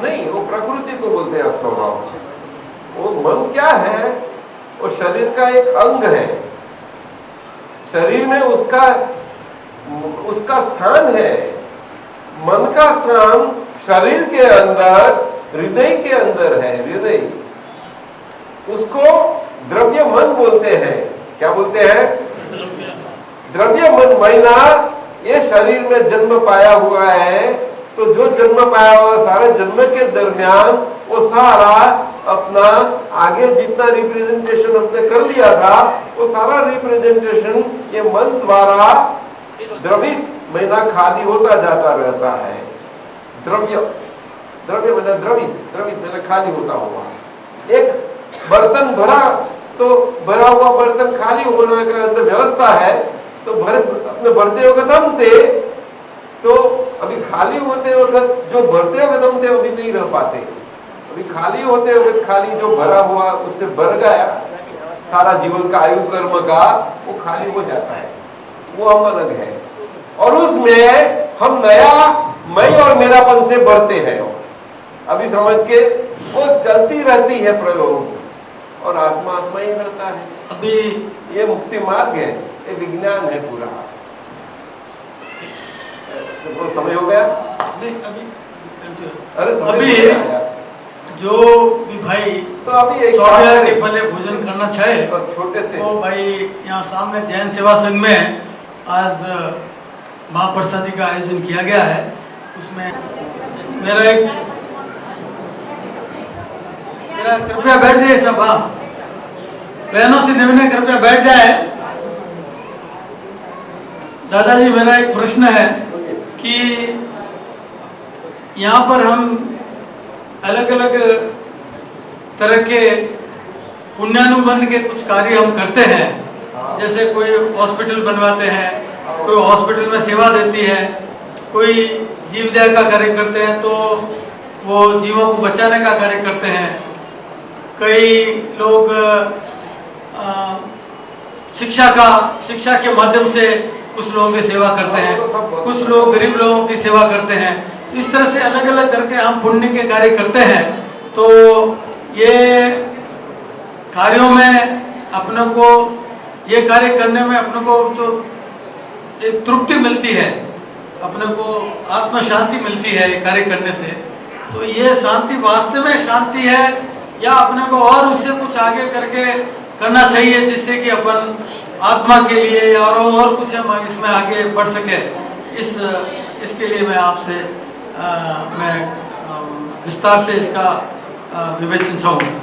नहीं, वो प्रकृति को बोलते हैं आप स्वभाव। वो मन क्या है? वो शरीर का एक अंग है। शरीर में उसका स्थान है। मन का स्थान शरीर के अंदर, हृदय के अंदर है। हृदय, उसको द्रव्य मन बोलते हैं। क्या बोलते हैं? द्रव्य मन महीना ये शरीर में जन्म पाया हुआ है। तो जो जन्म पाया हुआ सारे जन्म के दरमियान वो सारा अपना आगे जितना रिप्रेजेंटेशन हमने कर लिया था वो सारा रिप्रेजेंटेशन ये मन द्वारा द्रवित महीना खाली होता जाता रहता है। द्रव्य, द्रव्य मतलब द्रवित, द्रवित मतलब खाली होता हुआ। एक बर्तन भरा तो भरा हुआ बर्तन खाली होने का अंदर व्यवस्था है। तो अपने भरते वक्त हम थे तो अभी खाली होते वक्त जो भरते वक्त हम थे अभी नहीं रह पाते। अभी खाली होते वक्त खाली जो भरा हुआ उससे भर गया सारा जीवन का आयु कर्म का वो खाली हो जाता है। वो हम अलग है और उसमें हम नया मैं और मेरापन से भरते हैं। अभी समझ के वो चलती रहती है प्रयोग और आत्मा आत्मा ही रहता है। अभी ये मुक्ति मार्ग है, ये विज्ञान है पूरा। तो समय हो गया? अरे समय अभी हो गया। जो भी भाई तो अभी एक 100,000 के पहले भोजन करना चाहे और छोटे से तो भाई यहाँ सामने जैन सेवा संघ में आज महाप्रसादी का आयोजन किया गया है। उसमें मेरा कृपया बैठ जाए सब। हाँ, बहनों से निवेदन है कृपया बैठ जाए। दादाजी, मेरा एक प्रश्न है कि यहाँ पर हम अलग अलग तरह के पुण्यानुबंध के कुछ कार्य हम करते हैं। जैसे कोई हॉस्पिटल बनवाते हैं, कोई हॉस्पिटल में सेवा देती है, कोई जीवदया का कार्य करते हैं तो वो जीवों को बचाने का कार्य करते हैं। कई लोग शिक्षा के माध्यम से कुछ लोगों की सेवा करते हैं, कुछ लोग गरीब लोगों की सेवा करते हैं। इस तरह से अलग अलग करके हम पुण्य के कार्य करते हैं। तो ये कार्यों में अपने को, ये कार्य करने में अपने को तो एक तृप्ति मिलती है, अपने को आत्म शांति मिलती है ये कार्य करने से। तो ये शांति वास्तव में शांति है या अपने को और उससे कुछ आगे करके करना चाहिए जिससे कि अपन आत्मा के लिए और कुछ हम इसमें आगे बढ़ सके? इसके लिए मैं आपसे मैं विस्तार से इसका विवेचन चाहूँगा।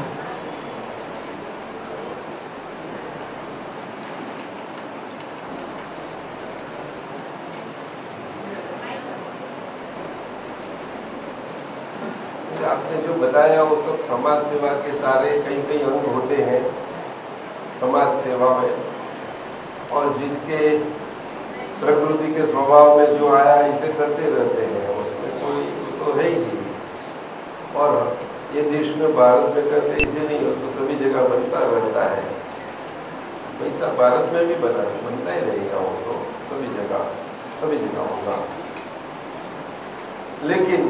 आपने जो बताया वो सब समाज सेवा के सारे कई कई अंग होते हैं समाज सेवा में, और जिसके प्रकृति के स्वभाव में जो आया इसे करते रहते हैं, उसमें कोई तो है ही नहीं। और ये देश में भारत में करते इसे नहीं हो तो सभी जगह बनता रहता है। वैसा भारत में भी बनता ही रहेगा, वो तो सभी जगह होगा। लेकिन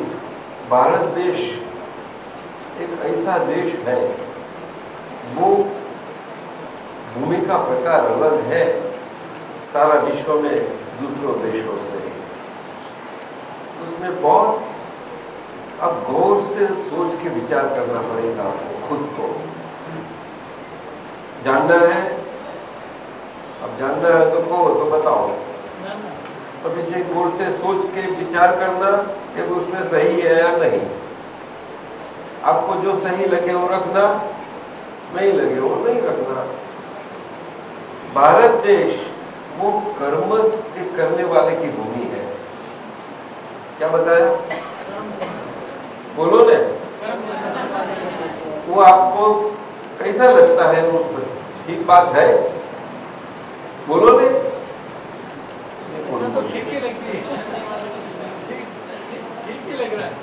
भारत देश एक ऐसा देश है, वो भूमि का प्रकार अलग है सारा विश्व में दूसरों देशों से। उसमें बहुत अब गौर से सोच के विचार करना पड़ेगा आपको, खुद को जानना है। अब जानना है तो को तो बताओ। अब इसे गौर से सोच के विचार करना कि उसमें सही है या नहीं। आपको जो सही लगे वो रखना, नहीं लगे वो नहीं रखना। भारत देश वो कर्म के करने वाले की भूमि है। क्या बताया? बोलो ने। वो आपको कैसा लगता है? वो ठीक बात है? बोलो ने। तो ठीक ही लगती है, ठीक ही लग रहा है।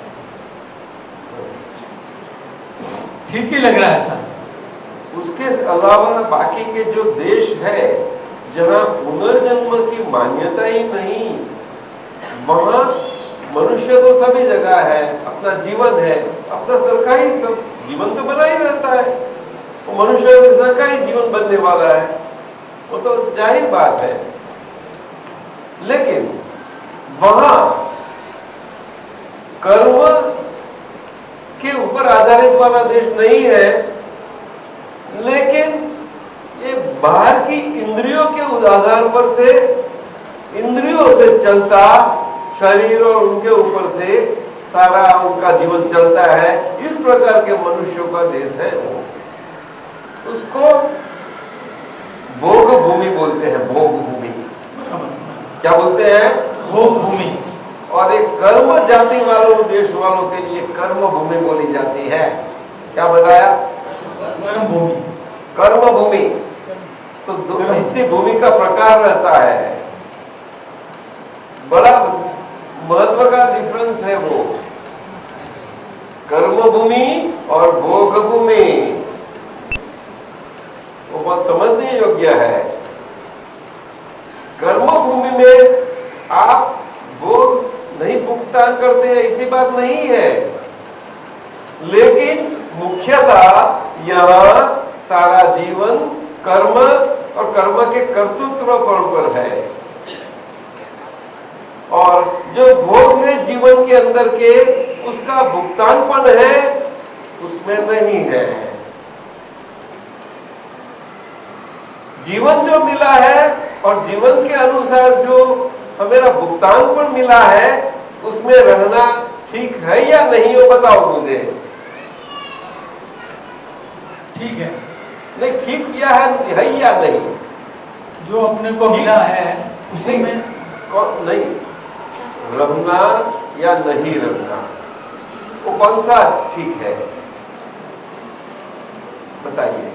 ठीक ही लग रहा है सर। उसके अलावा बाकी के जो देश है जहाँ पुनर्जन्म की मान्यता ही नहीं, वहाँ मनुष्य तो सभी जगह है, अपना जीवन है, अपना सरकारी सब जीवन तो बना ही रहता है, वो मनुष्य सरकारी जीवन बनने वाला है, वो तो जाहिर बात है। लेकिन वहाँ कर्म के ऊपर आधारित वाला देश नहीं है, लेकिन ये बाहर की इंद्रियों के आधार पर से, इंद्रियों से चलता शरीर और उनके ऊपर से सारा उनका जीवन चलता है, इस प्रकार के मनुष्यों का देश है वो। उसको भोग भूमि बोलते हैं, भोग भूमि। क्या बोलते हैं? भोग भूमि। और एक कर्म जाति वालों देश वालों के लिए कर्म भूमि बोली जाती है। क्या बताया? कर्म भूमि। कर्म भूमि तो इसी भूमि का प्रकार रहता है, बड़ा महत्व का डिफरेंस है वो, कर्म भूमि और भोग भूमि। वो बहुत समझने योग्य है। कर्म भूमि में आप भोग नहीं भुगतान करते हैं, ऐसी बात नहीं है, लेकिन मुख्यतः यहाँ सारा जीवन कर्म और कर्म के कर्तृत्व पर है, और जो भोग है जीवन के अंदर के उसका भुगतानपन है उसमें नहीं है। जीवन जो मिला है और जीवन के अनुसार जो हमें भुगतानपन मिला है उसमें रहना ठीक है या नहीं, वो बताओ मुझे। ठीक है। नहीं, ठीक किया है या नहीं? जो अपने को मिला है उसी में नहीं रहना या नहीं रहना, वो कौन सा ठीक है बताइए?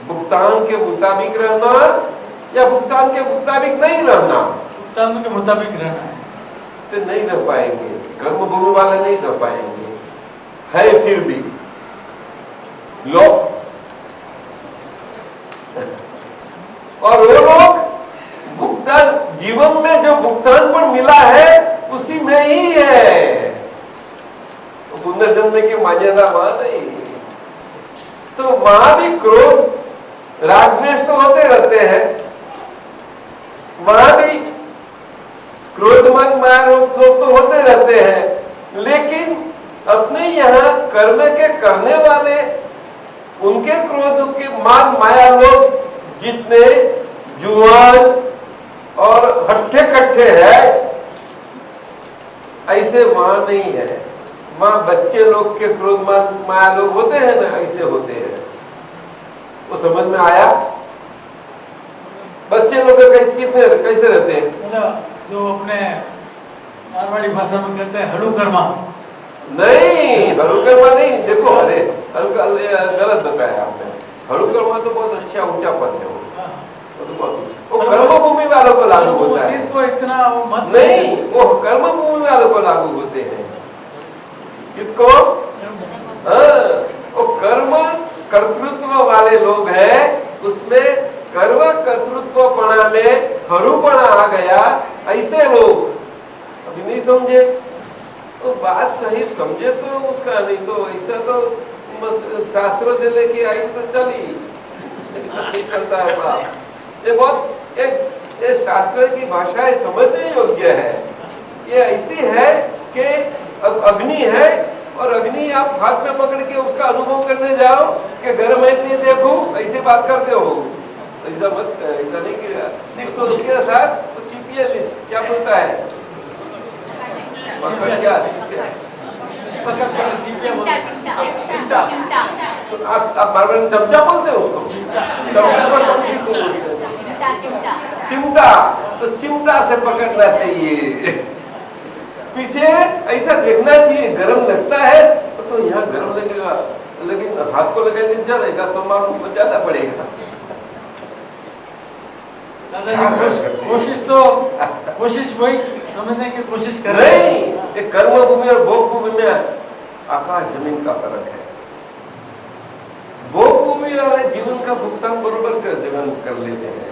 भुगतान के मुताबिक रहना या भुगतान के मुताबिक नहीं रहना? भुगतान के मुताबिक रहना है। तो नहीं रह पाएंगे, कर्म भूमि वाले नहीं रह पाएंगे। है फिर भी लोग, और वो लोग भुगतान जीवन में जो भुगतान पर मिला है उसी में ही है, तो पुनर्जन्म की मान्यता वहां नहीं। तो वहां भी क्रोध राग द्वेष तो होते रहते हैं, वहां भी क्रोधमान माया लोग तो होते रहते हैं, लेकिन अपने यहाँ कर्म के करने वाले उनके क्रोध के मान माया लोग जितने जुआन और हट्ठे कट्ठे है, ऐसे वहां नहीं है। वहां बच्चे लोग के क्रोध मान माया लोग होते हैं ना, ऐसे होते हैं। वो समझ में आया? बच्चे लोग कैसे रहते हैं? जो अपने मारवाड़ी भाषा में कहते हैं हलुकर्मा। नहीं, हलुकर्मा नहीं। देखो, अरे गलत बताया आपने। हलुकर्मा तो बहुत अच्छा ऊंचा पद है, वो तो बहुत ऊंचा। वो कर्म भूमि वालों को लागू होता है। को इतना वो मत नहीं, वो कर्म भूमि वालों को लागू होते हैं। किसको? वो कर्म कर्तृत्व वाले लोग हैं, उसमें कर्म कर्तृत्वपणा में हरूपणा आ गया। ऐसे लोग अभी नहीं समझे तो बात सही समझे तो उसका, नहीं तो ऐसा तो शास्त्रों से लेके आई तो चली नहीं चलता है साहब। ये बहुत ये शास्त्र की भाषा है, समझने योग्य है। ये ऐसी है कि अब अग्नि है और अग्नि आप हाथ में पकड़ के उसका अनुभव करने जाओ कि घर में नहीं देखूं, ऐसे बात करते हो। ऐसा मत, ऐसा नहीं किया। तो उसके साथ तो सीपीए लिस्ट क्या पूछता है? क्या आप बार बार चमचा बोलते हो उसको? चिमटा, तो चिमटा से पकड़ना चाहिए। पीछे ऐसा देखना चाहिए, गरम लगता है तो यहाँ गरम लगेगा, लेकिन हाथ को लगाएंगे जलेगा तो मालूम ज्यादा पड़ेगा। कोशिश वही समझने की कोशिश कर रहे हैं। ये कर्म भूमि और भोग भूमि में आकाश जमीन का फर्क है। भोग भूमि वाले जीवन का भुगतान बरोबर कर जीवन कर लेते हैं,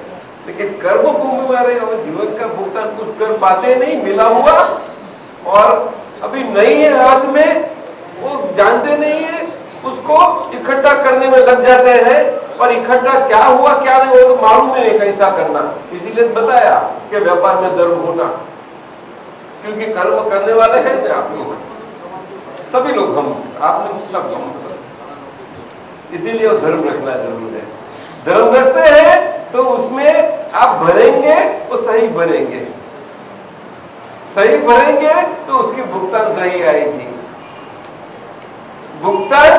लेकिन कर्म भूमि वाले हम जीवन का भुगतान कुछ कर पाते नहीं, मिला हुआ और अभी नहीं है हाथ में, वो जानते नहीं है, उसको इकट्ठा करने में लग जाते हैं और इकट्ठा क्या हुआ क्या नहीं वो तो मालूम ही नहीं कैसा करना। इसीलिए बताया कि व्यापार में धर्म होना, क्योंकि कर्म करने वाले हैं ना आप लोग, सभी लोग, हम आप लोग सब हम, इसीलिए वो धर्म रखना जरूर है। धर्म रखते हैं तो उसमें आप भरेंगे वो सही भरेंगे, सही भरेंगे तो उसकी भुगतान सही आएगी। भुगतान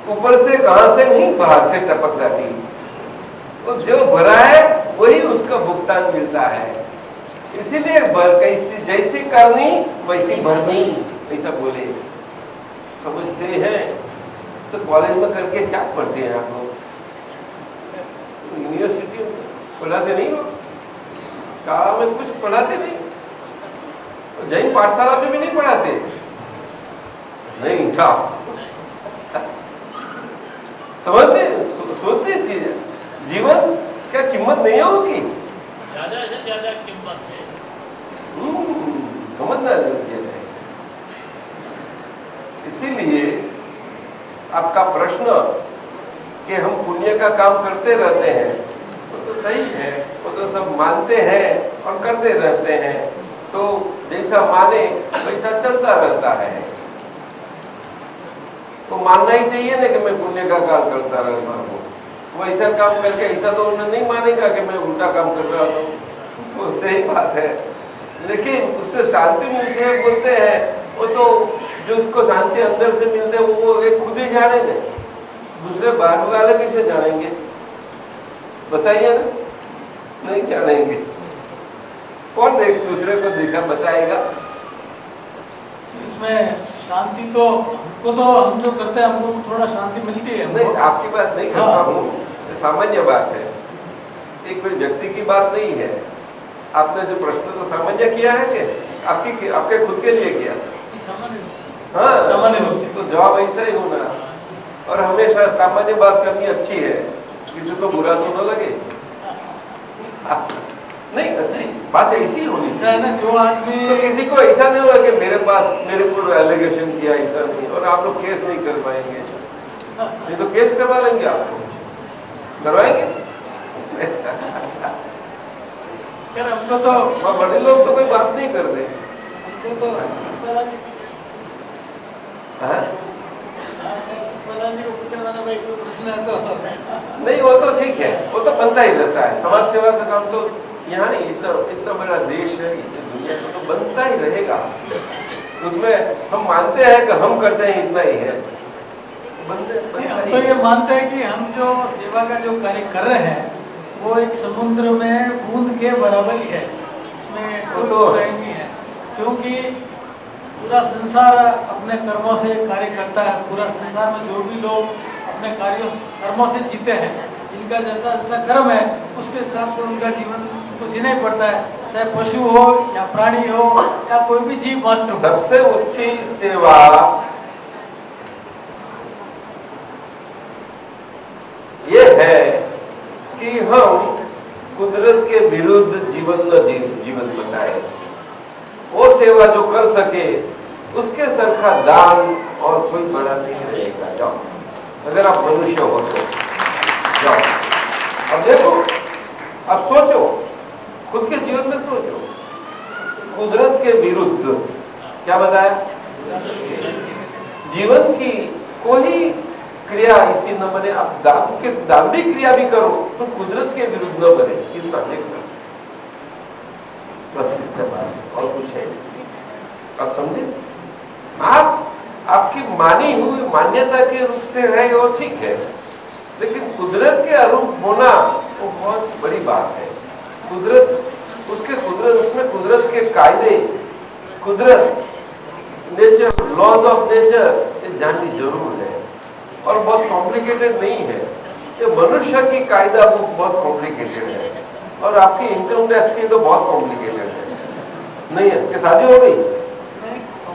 ऊपर से कहां से नहीं, बाहर से टपक जाती है, तो जो भरा है वही उसका भुगतान मिलता है। इसीलिए कैसी जैसी करनी वैसी भरनी, ऐसा बोले। समझते हैं? तो कॉलेज में करके क्या पढ़ते हैं आप लोग? यूनिवर्सिटी में पढ़ाते नहीं हो, शाला में कुछ पढ़ाते नहीं, जैन पाठशाला में भी नहीं पढ़ाते, नहीं साहब। समझते सोचते चीज है, जीवन क्या कीमत नहीं है उसकी, ज्यादा से ज्यादा कीमत है। समझना जरूरी है। इसीलिए आपका प्रश्न कि हम पुण्य का काम करते रहते हैं वो तो सही है, वो तो सब मानते हैं और करते रहते हैं, तो जैसा माने वैसा चलता रहता है। तो मानना ही चाहिए ना कि मैं पुण्य का काम करता रहता हूँ, वो ऐसा काम करके ऐसा तो उन्हें नहीं मानेगा कि मैं उल्टा काम कर रहा हूँ, वो सही बात है। लेकिन उससे शांति मिलती है बोलते हैं, वो तो जो उसको शांति अंदर से मिलते है वो एक खुद ही जाने दे, दूसरे बाहर वाले कैसे जानेंगे बताइए ना, नहीं जानेंगे। कौन देख दूसरे को देखा बताएगा? इसमें शांति तो हमको, तो हम जो करते हैं हमको तो थोड़ा शांति मिलती है। नहीं, आपकी बात नहीं करता हूँ, सामान्य बात है, एक कोई व्यक्ति की बात नहीं है। आपने जो प्रश्न तो सामान्य किया है कि आपके खुद के लिए किया? हाँ, सामान्य रूप से तो जवाब ऐसा ही होना। और हमेशा सामान्य बात करनी अच्छी है, किसी को बुरा तो न लगे। नहीं, अच्छी बात ऐसी होनी चाहिए ना, जो आदमी तो किसी को ऐसा नहीं होगा कि मेरे को एलिगेशन किया, ऐसा नहीं, और आप लोग केस नहीं कर पाएंगे, नहीं तो केस करवा लेंगे, आपको करवाएंगे। यार हमको तो बड़े लोग तो कोई बात नहीं करते, हमको तो प्रश्न है तो नहीं, वो तो ठीक है, वो तो बनता ही रहता है। समाज सेवा का काम तो यहाँ नहीं, इतना बड़ा देश है, दुनिया में तो बनता ही रहेगा। उसमें हम मानते हैं कि हम करते हैं इतना ही है, हम तो ये मानते हैं कि हम जो सेवा का जो कार्य कर रहे हैं वो एक समुद्र में बूंद के बराबर ही है, इसमें कोई तो बुराई नहीं है, क्योंकि पूरा संसार अपने कर्मों से कार्य करता है। पूरा संसार में जो भी लोग अपने कर्मों से जीते हैं, जिनका जैसा जैसा कर्म है उसके हिसाब से उनका जीवन तो जीना ही पड़ता है, चाहे पशु हो या प्राणी हो या कोई भी जीव मात्र हो। सबसे ऊंची सेवा ये है कि हम कुदरत के विरुद्ध जीवन बताए। वो सेवा जो कर सके उसके सरखा दान और कोई बड़ा नहीं रहेगा। जाओ, अगर आप मनुष्य हो तो जाओ। अब देखो, अब सोचो, खुद के जीवन में सोचो, कुदरत के विरुद्ध क्या बताया? जीवन की कोई क्रिया इसी न बने। आप दानवी क्रिया भी करो तो कुदरत के विरुद्ध न बने, इतना देखना बस, इतना बात, और कुछ है। आप समझे? आपकी मानी हुई मान्यता के रूप से है वो ठीक है, लेकिन कुदरत के अनुरूप होना वो बहुत बड़ी बात है। उसमें कुदरत के कायदे, कुदरत, नेचर, लॉज ऑफ नेचर ये जाननी जरूर है, और बहुत कॉम्प्लिकेटेड नहीं है। ये मनुष्य की कायदा बुक बहुत कॉम्प्लिकेटेड है, और आपकी इनकम टैक्स की तो बहुत कॉम्प्लिकेटेड है। नहीं है कि शादी हो गई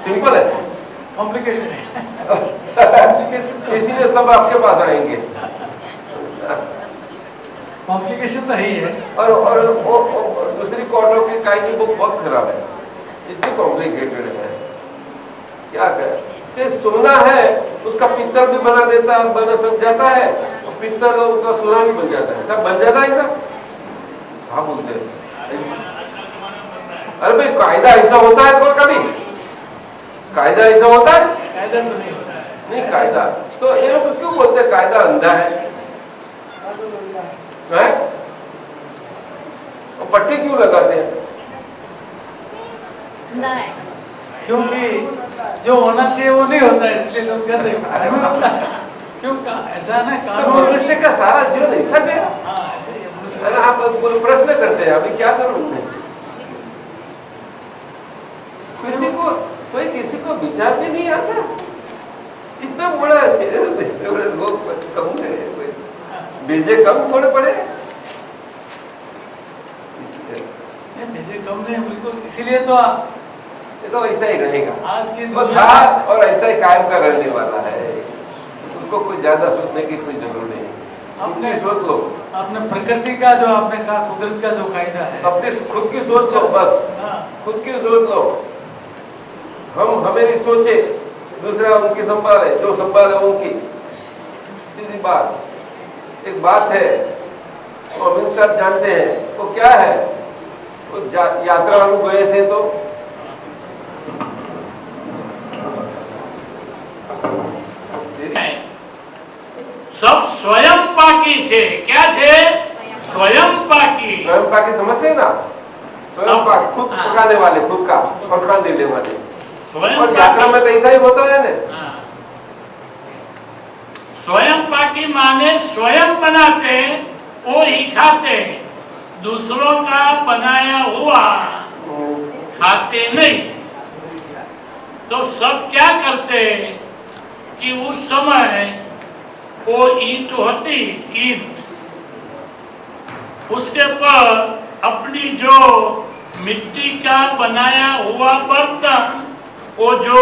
सिंपल है, कॉम्प्लिकेटेड है। इसीलिए सब आपके पास आएंगे। कॉम्प्लिकेशन तो है ही है। और दूसरी कॉर्डों की काई की बुक बहुत खराब है, इतनी कॉम्प्लिकेटेड है। क्या करें कि सोना है उसका पित्तल भी बना देता है, बना समझाता है, और पित्तल और उसका सोना भी बन जाता है, सब बन जाता है सब। हाँ बोलते हैं अरे भाई कायदा ऐसा होता है तो कभी कायदा ऐसा होता है? कायदा तो नहीं होता है। नहीं कायदा तो ये लोग क्यों बोलते हैं कायदा अंधा है? और पट्टी क्यों लगाते हैं? क्योंकि जो होना चाहिए वो नहीं होता है, इसलिए लोग कहते हैं कानून होता है। क्यों ऐसा ना कानून मनुष्य का सारा जीवन ऐसा है। हाँ ऐसे ही है मनुष्य। अरे आप प्रश्न करते हैं अभी क्या करूं मैं? किसी को विचार भी नहीं आता, इतना बड़ा लोग कम भेजे कम थोड़े पड़े, भेजे कम नहीं बिल्कुल, इसीलिए तो तो ऐसा ही रहेगा आज की वो था और ऐसा ही कायम का रहने वाला है। उसको कोई ज्यादा सोचने की कोई जरूरत नहीं। अपने सोच लो, आपने प्रकृति का जो आपने कहा कुदरत का जो कायदा है, अपनी खुद की सोच लो, बस खुद की सोच लो। हम हमें नहीं सोचे, दूसरा उनकी संभाल है, जो संभाल है उनकी, सीधी बात। एक बात है वो अमित साहब जानते हैं, वो क्या है, वो यात्रा हम गए थे तो सब स्वयं पाकी थे। क्या थे? स्वयं पाकी। स्वयं पाकी समझते हैं ना, स्वयं पाकी खुद पकाने वाले, खुद का पकाने देने वाले। और यात्रा में तो ऐसा ही होता है ना। स्वयं पाकी माने स्वयं बनाते वो ही खाते, दूसरों का बनाया हुआ खाते नहीं। तो सब क्या करते कि उस समय वो ईंट होती, ईंट, उसके पर अपनी जो मिट्टी का बनाया हुआ बर्तन, वो जो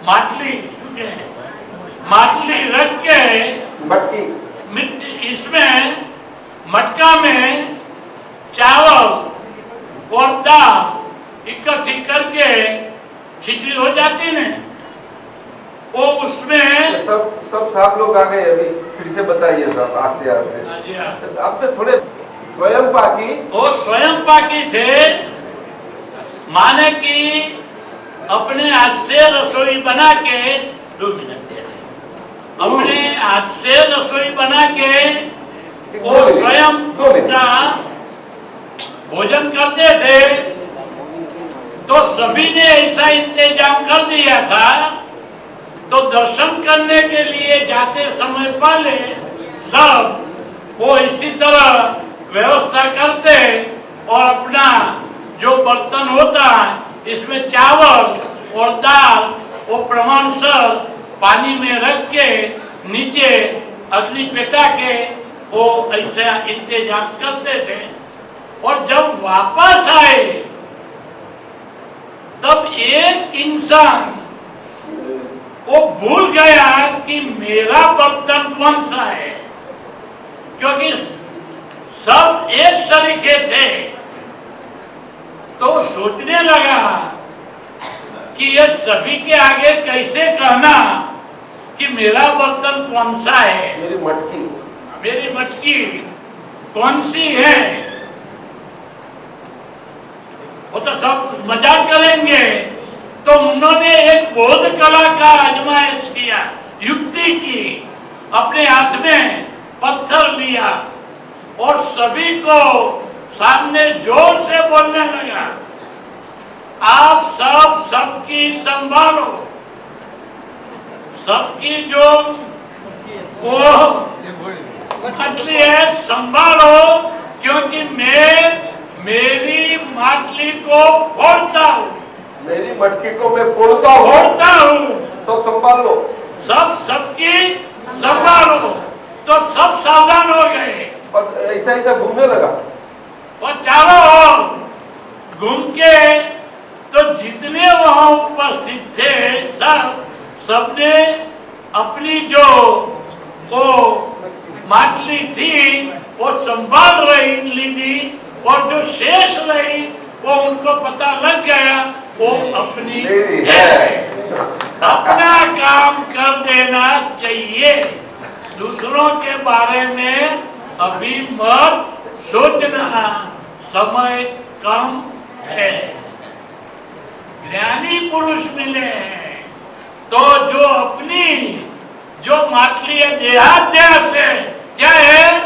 माटली रख के मटकी, मिट्टी, इसमें मटका में चावल और दाल इकट्ठी करके खिचड़ी हो जाती ने, वो उसमें सब साथ लोग आ गए। अभी फिर से बताइए सब आस्ते आस्ते। अब तो थोड़े स्वयं पाकी, वो स्वयं पाकी थे माने कि अपने हाथ से रसोई बना के 2 मिनट अपने हाथ से रसोई बना के वो स्वयं उसका भोजन करते थे। तो सभी ने ऐसा इंतजाम कर दिया था, तो दर्शन करने के लिए जाते समय पहले सब वो इसी तरह व्यवस्था करते और अपना जो बर्तन होता है इसमें चावल और दाल वो प्रमाणसर पानी में रख के नीचे अग्नि पेटा के वो ऐसा इंतजाम करते थे। और जब वापस आए तब एक इंसान वो भूल गया कि मेरा बर्तन कौन सा है, क्योंकि सब एक तरीके थे। तो सोचने लगा कि ये सभी के आगे कैसे कहना कि मेरा बर्तन कौन सा है, मेरी मटकी कौन सी है। वो तो सब मजाक करेंगे। तो उन्होंने एक बोध कला का आजमाइश किया, युक्ति की, अपने हाथ में पत्थर लिया और सभी को सामने जोर से बोलने लगा, आप सब सबकी संभालो, सबकी जो वो मछली है संभालो, क्योंकि मैं मेरी माटली को फोड़ता हूँ, मेरी मटकी को मैं फोड़ता हूँ, सब संभाल लो, सब सबकी संभालो। तो सब सावधान हो गए और ऐसा ऐसा घूमने लगा और चारों ओर घूम के तो जितने वहां उपस्थित थे सबने अपनी जो वो माटली थी वो संभाल ली थी, और जो शेष रही वो उनको पता लग गया वो अपनी है। अपना काम कर देना चाहिए, दूसरों के बारे में अभी मत सोचना, समय कम है। ज्ञानी पुरुष मिले हैं तो जो अपनी जो माटली है देहाध्यास है, क्या है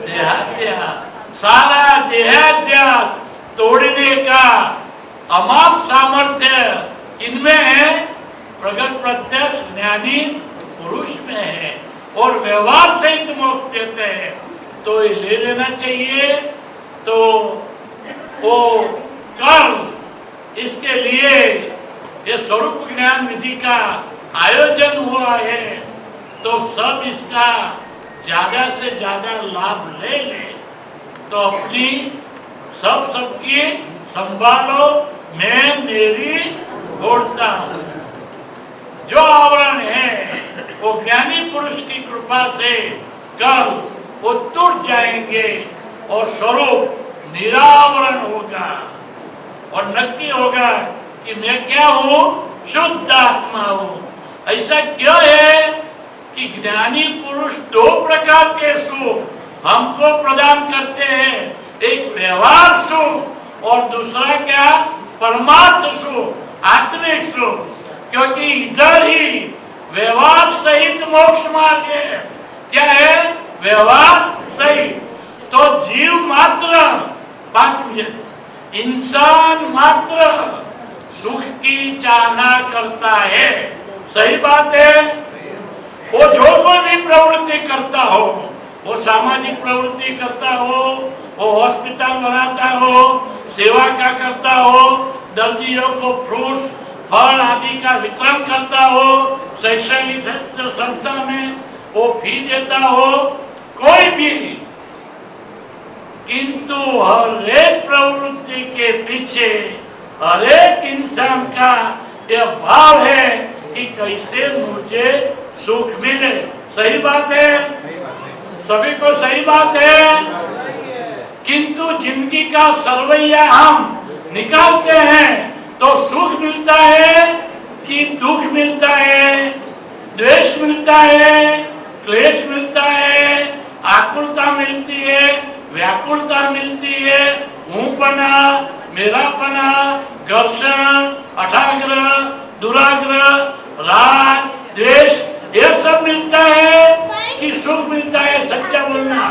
देहाध्यास, सारा देहाध्यास तोड़ने का अमाप सामर्थ्य इनमें है, प्रगट प्रत्यक्ष ज्ञानी पुरुष में है, और व्यवहार सहित मोक्ष देते हैं। तो ये ले लेना चाहिए। तो वो कल इसके लिए ये स्वरूप ज्ञान विधि का आयोजन हुआ है, तो सब इसका ज्यादा से ज्यादा लाभ ले ले। तो अपनी सबकी संभालो, मैं मेरी छोड़ता हूँ। जो आवरण है वो ज्ञानी पुरुष की कृपा से कल वो टूट जाएंगे और स्वरूप निरावरण होगा, और नक्की होगा कि मैं क्या हूँ, शुद्ध आत्मा हूँ। ऐसा क्यों है कि ज्ञानी पुरुष दो प्रकार के सुख हमको प्रदान करते हैं, एक व्यवहार सुख और दूसरा क्या, परमार्थ सुख, आत्मिक सुख। क्योंकि इधर ही व्यवहार सहित मोक्ष मार्ग है। क्या है, व्यवहार सहित। तो जीव मात्र 5 मिनट, इंसान मात्र सुख की चाहना करता है, सही बात है। वो जो कोई भी प्रवृत्ति करता हो, वो सामाजिक प्रवृत्ति करता हो, वो हॉस्पिटल बनाता हो, सेवा का करता हो, दर्दियों को फ्रूट्स फल आदि का वितरण करता हो, शैक्षणिक संस्था में वो फी देता हो, कोई भी, किंतु हर एक प्रवृत्ति के पीछे हर एक इंसान का यह भाव है कि कैसे मुझे सुख मिले। सही बात है, सभी को सही बात है। किंतु जिंदगी का सरवैया हम निकालते हैं तो सुख मिलता है कि दुख मिलता है, द्वेष मिलता है, क्लेश मिलता है, आकुलता मिलती है, व्याकुलता मिलती है, मुंहपना, मेरापना, घर्षण, अठाग्रह, दुराग्रह, राग, द्वेष, ये सब मिलता है कि सुख मिलता है। सच्चा बोलना,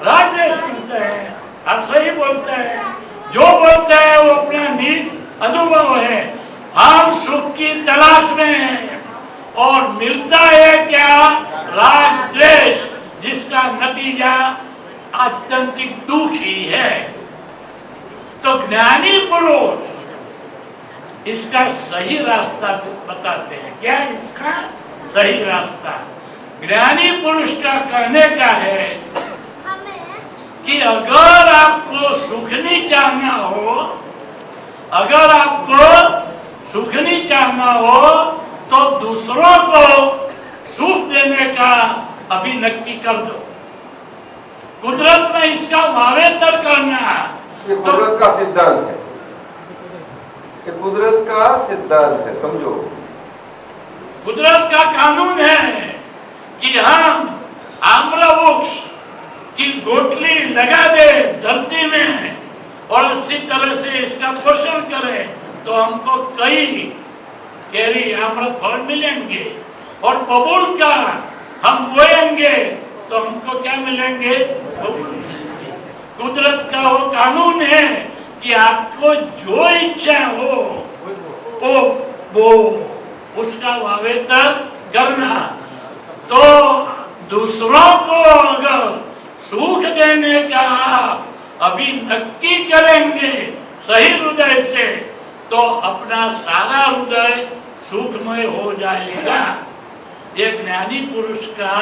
राग द्वेष मिलता है। आप सही बोलते हैं, जो बोलते हैं वो अपना निज अनुभव है। हम सुख की तलाश में हैं और मिलता है क्या, राग द्वेष, जिसका नतीजा आत्यंतिक दुख ही है। तो ज्ञानी पुरुष इसका सही रास्ता बताते हैं। क्या इसका सही रास्ता? ज्ञानी पुरुष का कहने का है कि अगर आपको सुख नहीं चाहना हो, अगर आपको सुख नहीं चाहना हो तो दूसरों को सुख देने का अभी नक्की कर दो। कुदरत में इसका वावेतर करना, ये कुदरत का सिद्धांत है, ये कुदरत का सिद्धांत है, समझो। कुदरत का कानून है कि हम आम्रवृक्ष की गोटली लगा दे धरती में और इसी तरह से इसका पोषण करें तो हमको कई केरी अमृत फल मिलेंगे, और बबूल का हम बोएंगे तो हमको क्या मिलेंगे, बबूल मिलेंगे। कुदरत का वो कानून है कि आपको जो इच्छा हो वो उसका वावेतर करना। तो दूसरों को अगर सुख देने का आप अभी नक्की करेंगे सही हृदय से, तो अपना सारा हृदय सुखमय हो जाएगा। ये ज्ञानी पुरुष का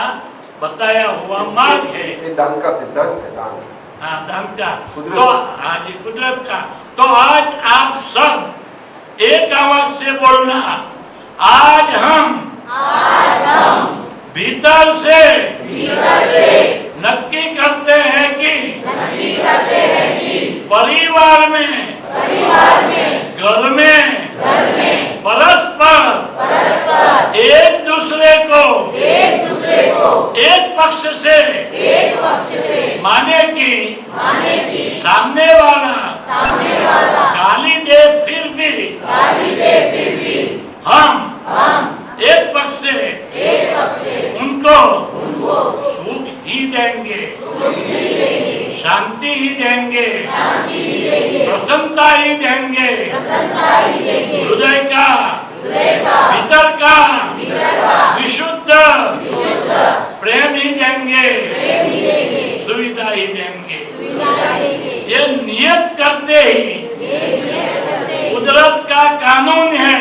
बताया हुआ मार्ग है। ये दान का सिद्धांत है, दान। हाँ, दान का, तो आज कुदरत का। तो आज आप सब एक आवाज से बोलना, आज हम भीतर से नक्की करते हैं कि परिवार में घर में परस्पर एक दूसरे को एक पक्ष से माने कि सामने वाला गाली दे फिर भी हम एक पक्ष से उनको सुख ही देंगे, शांति ही देंगे, प्रसन्नता ही देंगे, हृदय का भीतर का विशुद्ध प्रेम ही देंगे, सुविधा ही देंगे। ये नियत करते ही कुदरत का कानून है।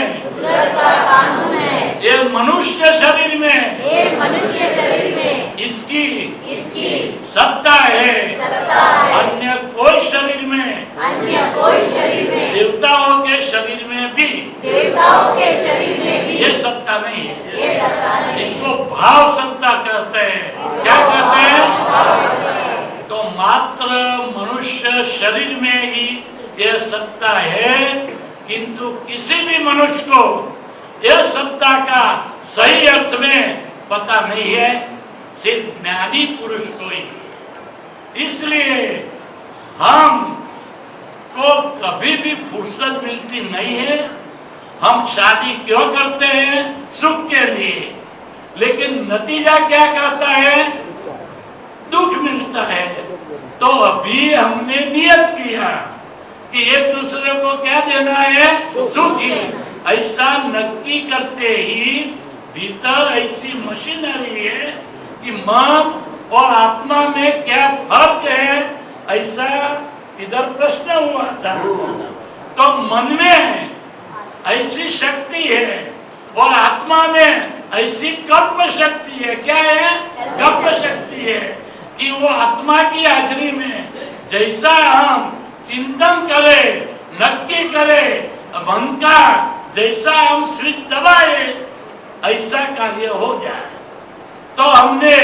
ये मनुष्य शरीर में इसकी सत्ता है। अन्य कोई शरीर में देवताओं के शरीर में भी ये सत्ता नहीं है। इसको भाव सत्ता कहते हैं। क्या कहते हैं? तो मात्र मनुष्य शरीर में ही ये सत्ता है, किंतु किसी भी मनुष्य को यह सत्ता का सही अर्थ में पता नहीं है, सिर्फ ज्ञानी पुरुष को ही। इसलिए हम को कभी भी फुर्सत मिलती नहीं है। हम शादी क्यों करते हैं? सुख के लिए, लेकिन नतीजा क्या कहता है? दुख मिलता है। तो अभी हमने नियत किया कि एक दूसरे को क्या देना है? सुख ही। ऐसा नक्की करते ही भीतर ऐसी मशीनरी है कि मन और आत्मा में क्या फर्क है, ऐसा इधर प्रश्न हुआ था। तो मन में ऐसी शक्ति है और आत्मा में ऐसी कल्प शक्ति है। क्या है? कल्प शक्ति है कि वो आत्मा की हाजरी में जैसा हम चिंतन करें, नक्की करें, मन का जैसा हम स्विच दबाए, ऐसा कार्य हो जाए। तो हमने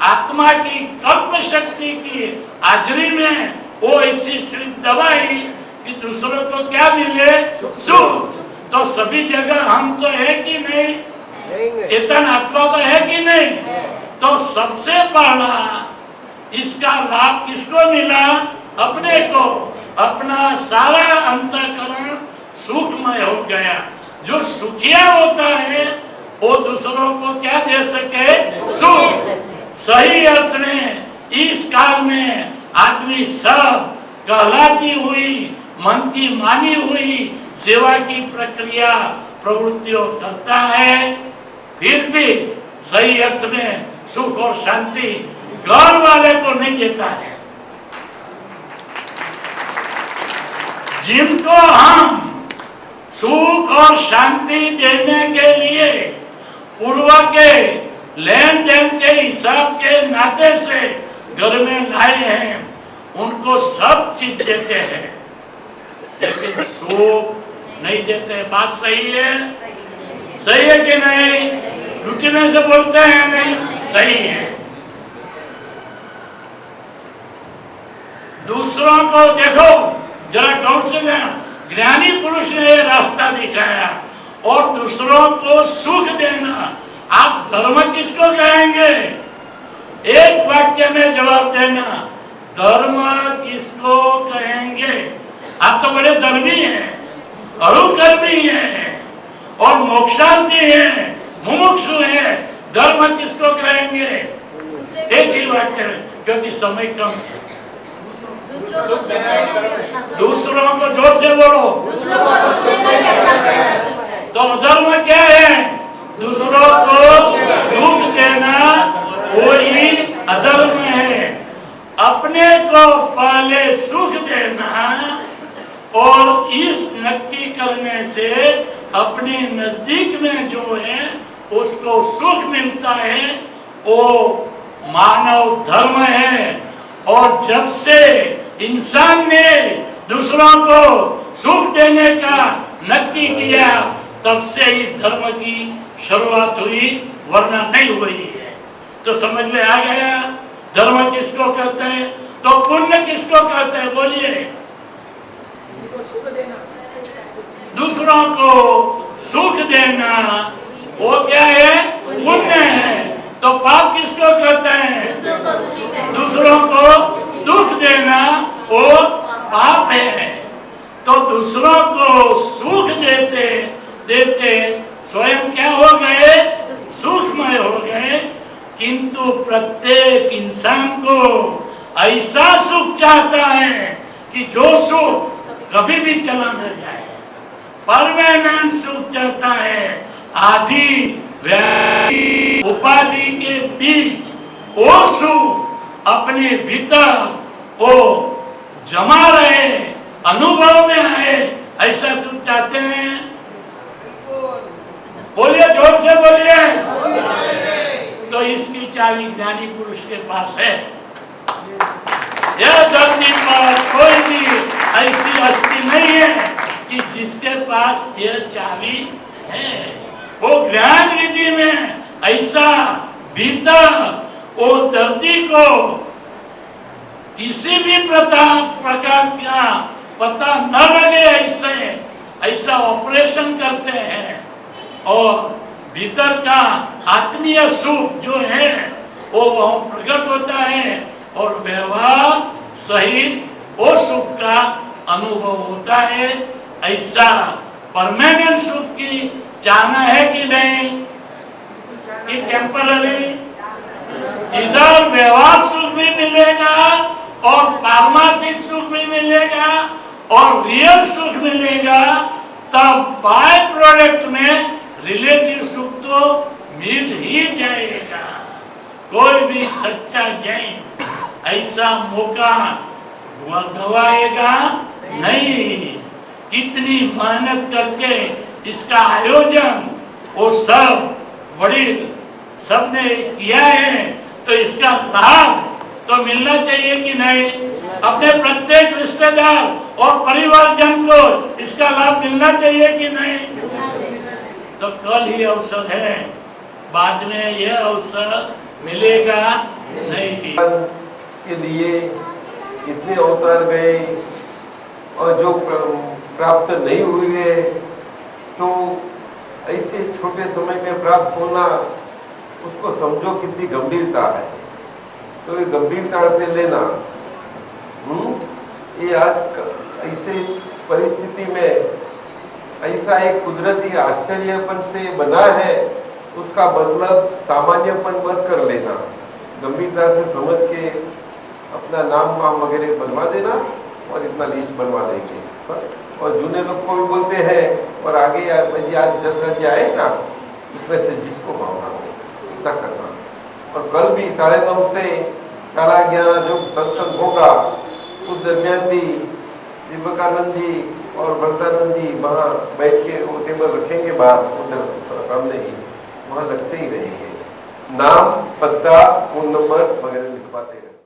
आत्मा की कल्प शक्ति की हाजरी में वो ऐसी स्विच दबाई कि दूसरों को क्या मिले? सुख। तो सभी जगह हम तो है कि नहीं? चेतन आत्मा तो है कि नहीं? तो सबसे पहला इसका लाभ किसको मिला? अपने को। अपना सारा अंतःकरण सुखमय हो गया। जो सुखिया होता है वो दूसरों को क्या दे सके? सुख। सही अर्थ में इस काल में आदमी सब कहलाती हुई, मन की मानी हुई सेवा की प्रक्रिया प्रवृत्तियों करता है, फिर भी सही अर्थ में सुख और शांति घर वाले को नहीं देता है। जिनको हम सुख और शांति देने के लिए पूर्व के लेन देन के हिसाब के नाते से घर में लाए हैं, उनको सब चीज देते हैं, लेकिन सुख नहीं देते। बात सही है? सही है कि नहीं? रुकने से बोलते हैं नहीं? सही है। दूसरों को देखो जरा गौर से, ज्ञानी पुरुष ने ये रास्ता दिखाया और दूसरों को सुख देना। आप धर्म किसको कहेंगे? एक वाक्य में जवाब देना, धर्म किसको कहेंगे? आप तो बड़े धर्मी हैं, अरुकर्मी हैं और मोक्षार्थी हैं, मुमुक्षु हैं। धर्म किसको कहेंगे? एक ही वाक्य में, क्योंकि समय कम है। दूसरों को जोर से बोलो। तो धर्म क्या है? दूसरों को दुख देना वही अधर्म है। अपने को पहले सुख देना और इस नक्की करने से अपने नजदीक में जो है उसको सुख मिलता है, वो मानव धर्म है। और जब से इंसान ने दूसरों को सुख देने का नक्की किया, तब से ही धर्म की शुरुआत हुई, वरना नहीं हुई है। तो समझ में आ गया धर्म किसको कहते हैं, तो पुण्य किसको कहते हैं, बोलिए। दूसरों को सुख देना वो क्या है, पुण्य है। तो पाप किसको कहते हैं, दूसरों को दुख देना वो पाप है। तो दूसरों को सुख देते देते स्वयं क्या हो गए, सुखमय हो गए। किंतु प्रत्येक इंसान को ऐसा सुख चाहता है कि जो सुख कभी भी चला न जाए, परमानेंट सुख चाहता है। आदि व्याधि उपाधि के बीच वो सुख अपने भीतर वो जमा रहे, अनुभव में आए, ऐसा सुख चाहते हैं। बोलिए, जोर से बोलिए। तो इसकी चाबी ज्ञानी पुरुष के पास है। यह धरती पर कोई भी ऐसी हस्ती नहीं है कि जिसके पास यह चाबी है। वो ज्ञान विधि में ऐसा भीतर वो धरती को किसी भी प्रकार का पता न लगे ऐसा ऑपरेशन करते हैं। और भीतर का आत्मीय सुख जो है वो प्रकट होता है और व्यवहार सहित वो सुख का अनुभव होता है। ऐसा परमानेंट सुख की चाहना है कि नहीं, कि टेम्पररी। इधर व्यवहार सुख भी मिलेगा और पारमार्थिक सुख भी मिलेगा और रियल सुख मिलेगा, तब बाय प्रोडक्ट में रिलेटिव सुख तो मिल ही जाएगा। कोई भी सच्चा जैन ऐसा मौका गवाएगा नहीं। कितनी मेहनत करके इसका आयोजन वो सब बड़ी सबने किया है, तो इसका लाभ तो मिलना चाहिए कि नहीं। अपने प्रत्येक रिश्तेदार और परिवारजन को इसका लाभ मिलना चाहिए कि नहीं। तो कल ही अवसर है, बाद में यह अवसर मिलेगा नहीं। के लिए इतने अवतार गए और जो प्राप्त नहीं हुए, तो ऐसे छोटे समय में प्राप्त होना, उसको समझो कितनी गंभीरता है। तो ये गंभीरता से लेना, ये आज ऐसे परिस्थिति में ऐसा एक कुदरती आश्चर्यपन से बना है, उसका मतलब सामान्यपन मत कर लेना। गंभीरता से समझ के अपना नाम वाम वगैरह बनवा देना और इतना लिस्ट बनवा देंगे। और जूने लोग को भी बोलते हैं, और आगे आज 10 राज्य आए ना, उसमें से जिसको भावना हो इतना करना। और कल भी 9:30 से 11:30 जो सत्संग होगा, उस दरमियान भी दीपकानंद जी और भरतानंद जी वहाँ बैठ के वो टेबल रखेंगे बाहर, उधर सामने ही, वहाँ लगते ही रहेंगे। नाम, पता, फोन नंबर वगैरह